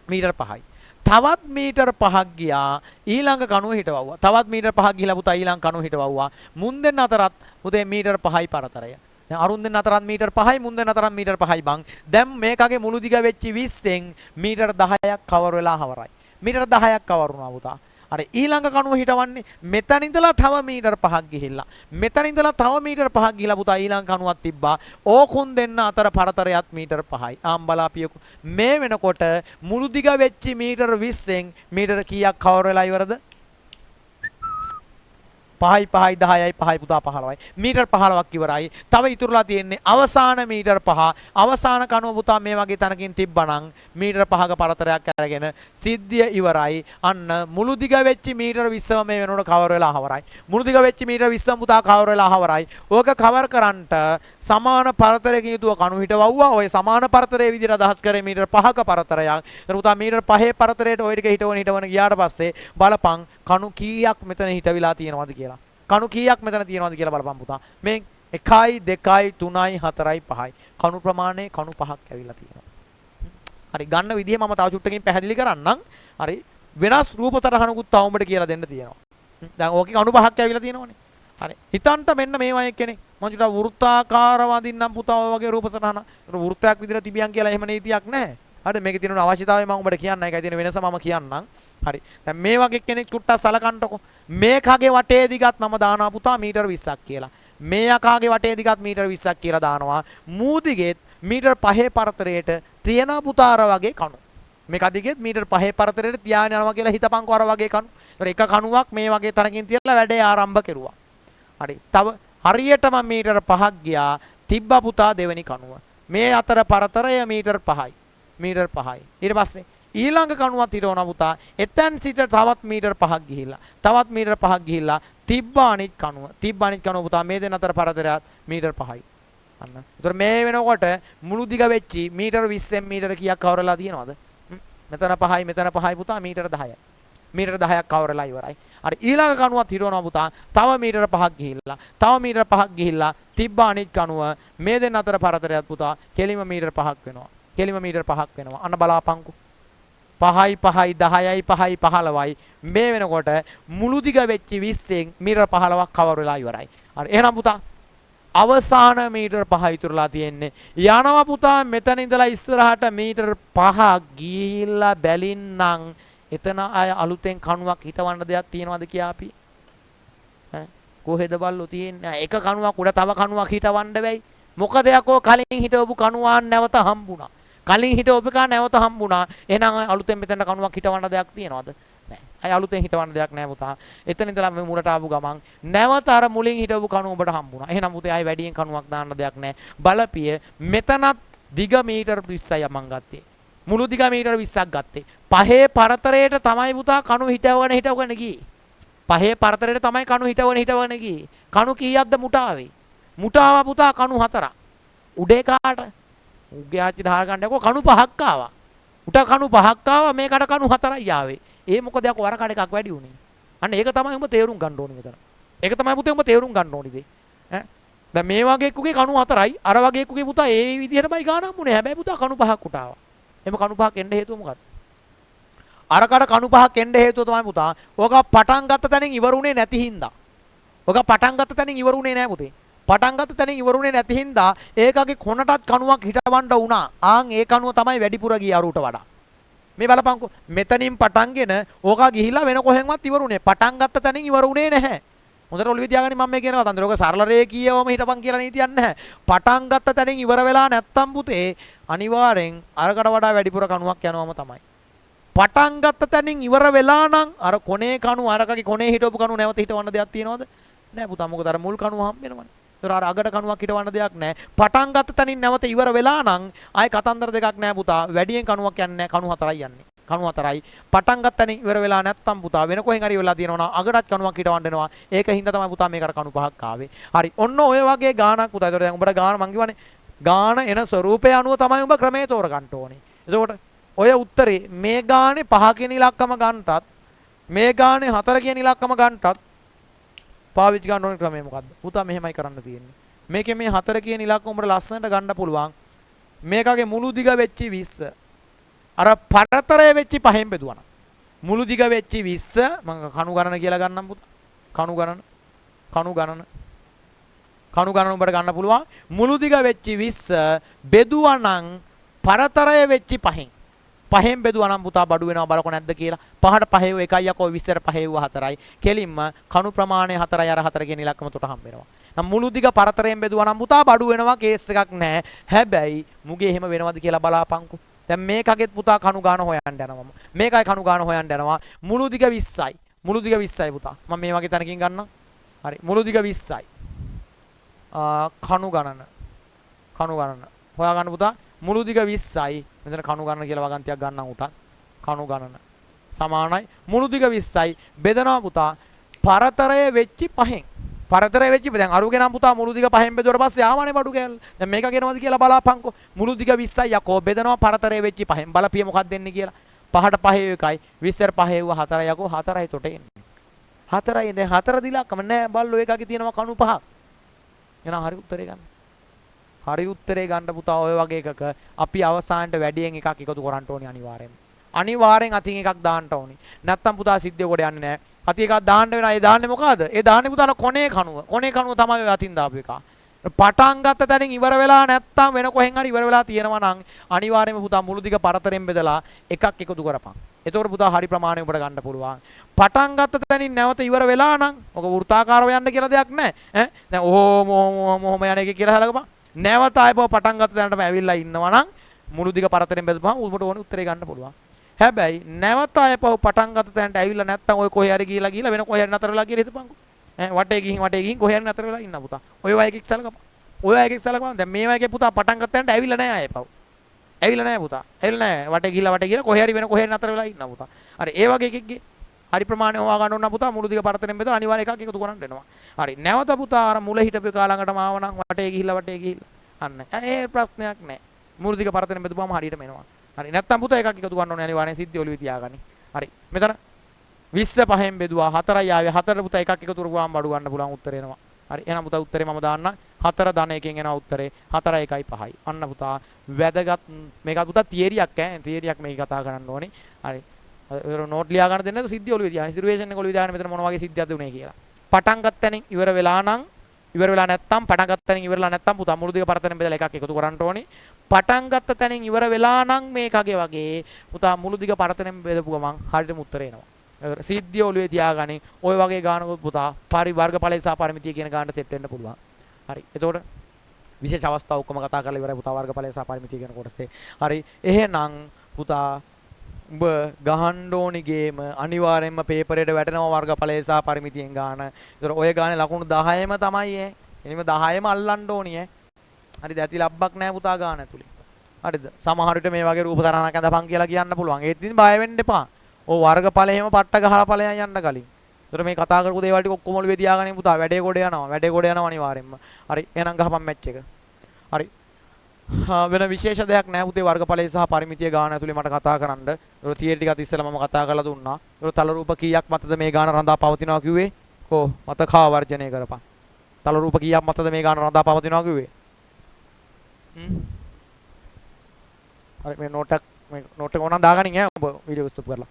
මීටර 5යි. තවත් මීටර 5ක් ගියා ඊළඟ කණුව හිටවුවා. තවත් මීටර 5ක් ගිහිලා පුතා ඊළඟ කණුව හිටවුවා. මුන් දෙන්න අතරත් පුතේ මීටර 5යි පරතරය. දැන් අරුන් දෙන්න අතරත් මීටර 5යි මුන් දෙන්න අතරත් මීටර 5යි බං. දැන් මේකගේ මුළු දිග වෙච්ච 20න් මීටර 10ක් කවර් වෙලා හවරයි. මීටර 10ක් කවර් වුණා පුතා. අර ඊළඟ කණුව හිටවන්නේ මෙතන ඉඳලා තව මීටර 5ක් ගිහිල්ලා. මෙතන ඉඳලා තව මීටර 5ක් ගිහිලා පුතා ඊළඟ කණුවක් තිබ්බා. ඕකුන් දෙන්න අතර පරතරයත් මීටර 5යි. ආම්බලාපියකෝ. මේ වෙනකොට මුළු දිග වෙච්ච මීටර 20න් මීටර කීයක් කවර් වෙලා ඉවරද? 5යි 5යි 10යි 5යි පුතා 15යි. මීටර 15ක් ඉවරයි. තව ඉතුරුලා තියෙන්නේ අවසාන මීටර 5. අවසාන කණුව පුතා මේ වගේ තැනකින් තිබ්බනම් මීටර 5ක පරතරයක් අරගෙන සිද්ධිය ඉවරයි. අන්න මුළු දිග වෙච්ච මීටර 20ම මේ වෙනකොට කවර් වෙලා හවරයි. මුළු දිග වෙච්ච මීටර 20ම පුතා කවර් වෙලා හවරයි. ඕක කවර් කරන්නට සමාන පරතරයකින් යුතුව කණු හිටවුවා. ඔය සමාන පරතරයේ විදිහට අදහස් කරේ මීටර 5ක පරතරයක්. එතන පුතා මීටර 5 පරතරයට ඔය ටික හිටවන ගියාට පස්සේ බලපන් කණු කීයක් මෙතන හිටවිලා තියෙනවද කියලා. කණු කීයක් මෙතන තියෙනවද කියලා බලපන් පුතා. මේ 1යි 2යි 3යි 4යි 5යි කණු ප්‍රමාණය කණු 5ක් ඇවිල්ලා තියෙනවා. හරි ගන්න විදිහ මම තව චුට්ටකින් පැහැදිලි කරන්නම්. හරි වෙනස් රූප තරහනකුත් තව උඹට කියලා දෙන්න තියෙනවා. දැන් ඕකේ කණු 5ක් ඇවිල්ලා තියෙනවනේ. හරි හිතන්ට මෙන්න මේ වගේ කෙනෙක් මම චුට්ටක් වෘත්තාකාර වදින්නම් පුතා ඔය වගේ රූප තරහන. වෘත්තයක් විදිහට තිබියන් කියලා එහෙම නීතියක් නැහැ. හරි මේකේ තියෙන අවශ්‍යතාවය මම උඹට කියන්න. ඒකයි තියෙන වෙනස මම කියන්නම්. හරි දැන් මේ වගේ කෙනෙක් චුට්ටක් සලකන්නකො. මේකගේ වටේ දිගත් මම දානවා පුතා මීටර 20ක් කියලා. මේ යකාගේ වටේ දිගත් මීටර 20ක් කියලා දානවා. මූ දිගෙත් මීටර 5 පරතරයට තියෙන පුතා අර වගේ කණු. මේක දිගෙත් මීටර 5 පරතරයට තියාගෙන යනවා කියලා හිතපන්කෝ අර වගේ කණු. ඒතර එක කණුවක් මේ වගේ තරකින් තියලා වැඩේ ආරම්භ කෙරුවා. හරි තව හරියටම මීටර 5ක් ගියා. තිබ්බා පුතා දෙවෙනි කණුව. මේ අතර පරතරය මීටර් 5යි. මීටර් 5යි. ඊට පස්සේ ඊළඟ කණුවත් හිටවන පුතා එතෙන් සිට තවත් මීටර් 5ක් ගිහිල්ලා තවත් මීටර් 5ක් ගිහිල්ලා තිබ්බා අනිත් කණුව. තිබ්බා අනිත් කණුව පුතා මේ දෙන අතර පරතරයත් මීටර් 5යි. අන්න. ඒතර මේ වෙනකොට මුළු දිග වෙච්චි මීටර් 20න් මීටර කීයක් කවර් වෙලා තියෙනවද? මෙතන 5යි මෙතන 5යි පුතා මීටර 10යි. මීටර 10ක් කවර් වෙලා ඉවරයි. හරි ඊළඟ කණුවත් හිටවනවා පුතා. තව මීටර 5ක් ගිහිල්ලා තව මීටර 5ක් ගිහිල්ලා තිබ්බා අනිත් කණුව මේ දෙන්න අතර පරතරයත් පුතා කෙලිම මීටර 5ක් වෙනවා. කෙලිම මීටර 5ක් වෙනවා. අන්න බලාපන්කෝ. 5යි 5යි 10යි 5යි 15යි මේ වෙනකොට මුළු දිග වෙච්ච 20න් මීටර 15ක් කවර් වෙලා ඉවරයි. හරි එහෙනම් පුතා අවසාන මීටර 5 ඉතුරුලා තියෙන්නේ. යනවා පුතා මෙතන ඉඳලා ඉස්සරහට මීටර 5 ගිහිල්ලා බැලින්නම් එතන අය අලුතෙන් කණුවක් හිටවන්න දෙයක් තියෙනවද කියලා අපි ඈ කොහෙද බල්ලෝ තියෙන්නේ? එක කණුවක් උඩ තව කණුවක් හිටවන්න බැයි. මොකද යකෝ කලින් හිටවපු කණුවාන් නැවත හම්බුණා. කලින් හිටවපු එක නැවත හම්බුණා. එහෙනම් අලුතෙන් මෙතන කණුවක් හිටවන්න දෙයක් තියෙනවද? නැහැ. අය අලුතෙන් හිටවන්න දෙයක් නැහැ පුතා. එතන ඉඳලා මේ මුලට ආපු ගමන් නැවත අර මුලින් හිටවපු කණුව ඔබට හම්බුණා. එහෙනම් පුතේ ආයි වැඩියෙන් කණුවක් දාන්න දෙයක් නැහැ. බලපිය මෙතනත් දිග මීටර 20යි මං ගත්තේ. මුළු දිග මීටර 20ක් ගත්තේ. පහේ පරතරයට තමයි පුතා කණු හිටවගෙන ගියේ. පහේ පරතරයට තමයි කණු හිටවගෙන ගියේ. කණු කීයක්ද මුටාවේ? මුටාව පුතා කණු 4ක්. උඩේ කාට? උගේ ආච්චි දහර ගන්න යකෝ කණු 5ක් ආවා. උට කණු 5ක් ආවා මේකට කණු 4යි ආවේ. ඒ මොකද යකෝ වර කඩ එකක් වැඩි උනේ. අන්න ඒක තමයි උඹ තේරුම් ගන්න ඕනේ මෙතන. ඒක තමයි පුතේ උඹ තේරුම් ගන්න ඕනේ දේ. ඈ දැන් මේ වගේ එක්කුගේ කණු 4යි අර වගේ එක්කුගේ පුතා ඒ විදිහටමයි ගානක් මුනේ. හැබැයි පුතා කණු 5ක් උට ආවා. එහම කණු 5ක් එන්න හේතුව මොකක්ද? අරකට කණු 5ක් එන්න හේතුව තමයි පුතා. ඕක පටන් ගත්ත තැනින් ඉවරුනේ නැති හින්දා. ඕක පටන් ගත්ත තැනින් ඉවරුනේ නැහැ පුතේ. පටන් ගත්ත තැනින් ඉවරුනේ නැති හින්දා ඒකගේ කොනටත් කණුවක් හිටවන්න වුණා. ආන් ඒ කණුව තමයි වැඩිපුර ගියේ අරුට වඩා. මේ බලපන්කෝ මෙතනින් පටන්ගෙන ඕක ගිහිලා වෙන කොහෙන්වත් ඉවරුනේ. පටන් ගත්ත තැනින් ඉවරුනේ නැහැ. හොඳට ඔළුවේ තියාගන්න මම මේ කියන කතන්දර. ඕක සරල රේඛීයවම හිටපන් කියලා නීතියක් නැහැ. පටන් ගත්ත තැනින් ඉවර වෙලා නැත්තම් පුතේ අනිවාර්යෙන් අරකට වඩා වැඩිපුර කණුවක් යනවම තමයි. පටන් ගත්ත තැනින් ඉවර වෙලා නම් අර කොනේ කණු අරකගේ කොනේ හිටවපු කණු නැවත හිටවන්න දෙයක් තියනවද? නැහැ පුතා. මොකද අර මුල් කණුව හම්බ වෙනවනේ. ඒතර අර අගට කණුවක් හිටවන්න දෙයක් නැහැ. පටන් ගත්ත තැනින් නැවත ඉවර වෙලා නම් ආයේ කතන්දර දෙකක් නැහැ පුතා. වැඩියෙන් කණුවක් යන්නේ නැහැ. කණු 4යි යන්නේ. කණු 4යි. පටන් ගත්ත තැනින් ඉවර වෙලා නැත්තම් පුතා වෙන කොහෙන් හරි වෙලා තියෙනවා අගටත් කණුවක් හිටවන්න වෙනවා. ඒක හින්දා තමයි පුතා මේකට කණු 5ක් ආවේ. හරි. ඔන්න ඔය වගේ ගානක් පුතා. ඒතර දැන් උඹට ගාන මං කිව්වනේ. ගාන එන ස්වරූපය අනුව තමයි උඹ ක්‍රමයේ තෝරගන්න ඕනේ. එතකොට ඔය උත්තරේ මේ ගානේ 5 කියන ඉලක්කම ගන්නටත් මේ ගානේ 4 කියන ඉලක්කම ගන්නටත් පාවිච්චි ගන්න ඕනේ ක්‍රමය මොකද්ද? පුතා මෙහෙමයි කරන්න තියෙන්නේ. මේකේ මේ 4 කියන ඉලක්කම උඹට ලස්සනට ගන්න පුළුවන්. මේකගේ මුළු දිග වෙච්චි 20. අර පරතරය වෙච්චි 5න් බෙදුවා නම්. මුළු දිග වෙච්චි 20 මම කණු ගණන කියලා ගන්නම් පුතා. කණු ගණන උඹට ගන්න පුළුවන්. මුළු දිග වෙච්චි 20 බෙදුවා නම් පරතරය වෙච්චි 5න්. 5න් බෙදුවා නම් පුතා බඩු වෙනවා බලකො නැද්ද කියලා. 5ට 5 1යි යකෝ 20ට 5 4යි. කෙලින්ම කණු ප්‍රමාණය 4යි අර 4 කියන ඉලක්කම උට හම්බ වෙනවා. නම් මුළු දිග පරතරයෙන් බෙදුවා නම් පුතා බඩු වෙනවා කේස් එකක් නැහැ. හැබැයි මුගේ එහෙම වෙනවද කියලා බලාපන්කෝ. දැන් මේකගෙත් පුතා කණු ගාන හොයන්න යනවා මම. මේකයි කණු ගාන හොයන්න යනවා. මුළු දිග 20යි. මුළු දිග 20යි පුතා. මම මේ වගේ තැනකින් ගන්නම්. හරි. මුළු දිග 20යි. කණු ගණන හොයාගන්න පුතා. මුළු දිග 20යි. මෙතන කණු ගණන කියලා වගන්තියක් ගන්නම් උටත්. කණු ගණන සමානයි මුළු දිග 20යි. බෙදනවා පුතා පරතරය වෙච්චි 5න්. පරතරය වෙච්චි දැන් අරුගේ නම් පුතා මුළු දිග 5න් බෙදුවට පස්සේ ආවනේ බඩු කෑල්ල. දැන් මේක ගෙනවද කියලා බලාපන්කෝ. මුළු දිග 20යි යකෝ බෙදනවා පරතරය වෙච්චි 5න්. බලපිය මොකක්ද දෙන්නේ කියලා. 5ට 5 1යි 20ට 5 4යි යකෝ 4යි තොට එන්නේ. 4යි දැන් 4 දිලක්ම නෑ බල්ලෝ එකගේ තියෙනවා කණු 5ක්. එහෙනම් හරි උත්තරේ ගන්න. හරි උත්තරේ ගන්න පුතා ඔය වගේ එකක අපි අවසානට වැඩියෙන් එකක් එකතු කරන්න ඕනි අනිවාර්යෙන්ම. අනිවාර්යෙන් අතින් එකක් දාන්න ඕනි. නැත්තම් පුතා සිද්ධිය කොට යන්නේ නැහැ. අති එකක් දාන්න වෙනවා. ඒ දාන්නේ මොකද්ද? ඒ දාන්නේ පුතා කොනේ කණුව. කොනේ කණුව තමයි ඔය අතින් දාපු එක. පටන් ගත්ත තැනින් ඉවර වෙලා නැත්තම් වෙන කොහෙන් හරි ඉවර වෙලා තියෙනවා නම් අනිවාර්යෙන්ම පුතා මුළු දිග පරතරෙන් බෙදලා එකක් එකතු කරපන්. එතකොට පුතා හරි ප්‍රමාණය ඔබට ගන්න පුළුවන්. පටන් ගත්ත තැනින් නැවත ඉවර වෙලා නම් ඔක වෘත්තාකාරව යන්න කියලා දෙයක් නැහැ. ඈ දැන් ඔහොම යන එක කියලා හලකපන්. නැවත ආයෙ පටන් ගත්ත තැනටම ඇවිල්ලා ඉන්නවා නම් මුළු දිග පරතරෙන් බෙදපුවම උඹට ඕනේ උත්තරේ ගන්න පුළුවන්. හැබැයි නැවත ආයෙ පටන් ගත්ත තැනට ඇවිල්ලා නැත්තම් ඔය කොහේ හරි ගිහිලා වෙන කොහේ හරි නතර වෙලා කියලා හිතපන්කෝ. ඈ වටේ ගිහින් කොහේ හරි නතර වෙලා ඉන්න පුතා. ඔය වගේ එකක් සලකපන්. ඔය අයගේ සලකනවා දැන් මේ වගේ පුතා පටන් ගන්නට ඇවිල්ලා නැහැ ආයේ පව්. ඇවිල්ලා නැහැ පුතා. ඇවිල්ලා නැහැ. වටේ ගිහලා කොහේ හරි වෙන කොහේ නතර වෙලා ඉන්නවා පුතා. හරි ඒ වගේ එකෙක්ගේ හරි ප්‍රමාණය හොවා ගන්න ඕන නම් පුතා මුළු දිග පරතරෙන් බෙදලා අනිවාර්ය එකක් එකතු කරන්න වෙනවා. හරි නැවත පුතා අර මුල හිටපු කා ළඟටම ආව නම් වටේ ගිහිල්ලා අන්න ඒ ප්‍රශ්නයක් නැහැ. මුළු දිග පරතරෙන් බෙදුවාම හරියටම එනවා. හරි නැත්තම් පුතා එකක් එකතු කරන්න ඕනේ අනිවාර්යෙන් සිද්ධිය ඔළුවේ තියාගනි. හරි මෙතන 20 5න් බෙදුවා 4යි ආවේ 4 පුතා එකක් එකතු කරපුවාම බඩු ගන්න පුළුවන් උත්තරේ එනවා. හරි එහෙනම් පුතා උත්තරේ මම දාන්න 4 ධන එකෙන් එනවා උත්තරේ 4 1යි 5යි. අන්න පුතා වැදගත් මේක පුතා තියරියක් ඈ තියරියක් මේක කතා කරන්න ඕනේ. හරි නෝට් ලියා ගන්න දෙන්නද සිද්ධිය ඔළුවේ තියාගෙන සිටුේෂන් එක ඔළුවේ දාගෙන මෙතන මොන වගේ සිද්ධියක්ද උනේ කියලා. පටන් ගත්ත තැනින් ඉවර වෙලා නැත්තම් පටන් ගත්ත තැනින් ඉවරලා නැත්තම් පුතා මුළු දිග පරතරෙන් බෙදලා එකක් එකතු කරන්න ඕනේ. පටන් ගත්ත තැනින් ඉවර වෙලා නම් මේකගේ වගේ පුතා මුළු දිග පරතරෙන් බෙදපු ගමන් හරියටම උත්තරේ එනවා. සිද්ධිය ඔළුවේ තියාගනි. ඔය වගේ ගානකොත් පුතා පරිවර්ගඵලය සහ පරිමිතිය කියන ගානට සෙට් වෙන්න පුළුවන්. හරි. එතකොට විශේෂ අවස්ථා ඔක්කොම කතා කරලා ඉවරයි පුතා වර්ගඵලය සහ පරිමිතිය කියන කොටසේ. හරි. එහෙනම් පුතා උඹ ගහන්න ඕනි ගේම අනිවාර්යෙන්ම පේපරේට වැටෙනවා වර්ගඵලය සහ පරිමිතියෙන් ගාන. ඒතර ඔය ගානේ ලකුණු 10ම තමයි ඈ. එනිම 10ම අල්ලන්න ඕනි ඈ. හරිද? ඇති ලබ්බක් නැහැ පුතා ගාන ඇතුලේ. හරිද? සමහර විට මේ වගේ රූප තරහනක් ඇඳපන් කියලා කියන්න පුළුවන්. ඒත් ඉතින් බය වෙන්න එපා. ඔය වර්ගඵලෙම පට්ට ගහලා ඵලයන් යන්න කලින්. ඒතර මේ කතා කරපු දේවල් ටික ඔක්කොම ඔළුවේ තියාගන්න පුතා වැඩේ ගොඩ යනවා. වැඩේ ගොඩ යනවා අනිවාර්යෙන්ම. හරි. එහෙනම් ගහපන් මැච් එක. හරි. වෙන විශේෂ දෙයක් නැහැ පුතේ වර්ගඵලය සහ පරිමිතිය ගාන ඇතුලේ මට කතා කරන්න. ඒක තියරි ටිකත් ඉස්සෙල්ලා මම කතා කරලා දුන්නා. ඒක තල රූප කීයක් මතද මේ ගාන රඳා පවතිනවා කිව්වේ? කො මතකා වර්ජනය කරපන්. තල රූප කීයක් මතද මේ ගාන රඳා පවතිනවා කිව්වේ? හරි මේ නෝට් එක ඕනනම් දාගනින් ඈ ඔබ වීඩියෝ ස්ටොප් කරලා.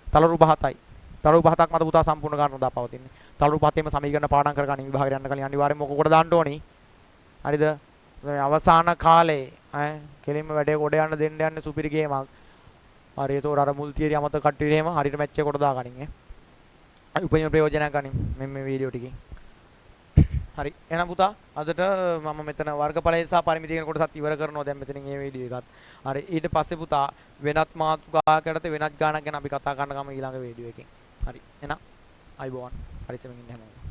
තල රූප 7යි. තල රූප 7ක් මත පුතා සම්පූර්ණ ගාන රඳා පවතින්නේ. තල රූප 7ෙම සමීකරණ පාඩම් කරගන්න විභාගයට යන්න කලින් අනිවාර්යයෙන්ම මොකකට දාන්න ඕනි? හරිද? අවසාන කාලේ ඈ කෙලින්ම වැඩේ කොට යන්න දෙන්න යන්නේ සුපිරි ගේමක්. හරි ඒතකොට අර මුල් තියරි අමතක කට්ටියට එහෙම හරියට මැච් එක කොට දාගනින් ඈ. උපයන ප්‍රයෝජනයක් ගනින් මේ වීඩියෝ ටිකෙන්. හරි එහෙනම් පුතා අදට මම මෙතන වර්ගඵලය සහ පරිමිතිය කියන කොටසත් ඉවර කරනවා දැන් මෙතනින් මේ වීඩියෝ එකත්. හරි ඊට පස්සේ පුතා වෙනත් මාතෘකාවකට වෙනත් ගානක් ගැන අපි කතා කරන්න ගම ඊළඟ වීඩියෝ එකෙන්. හරි එහෙනම් අයබෝවන් පරිස්සමෙන් ඉන්න හැමෝම.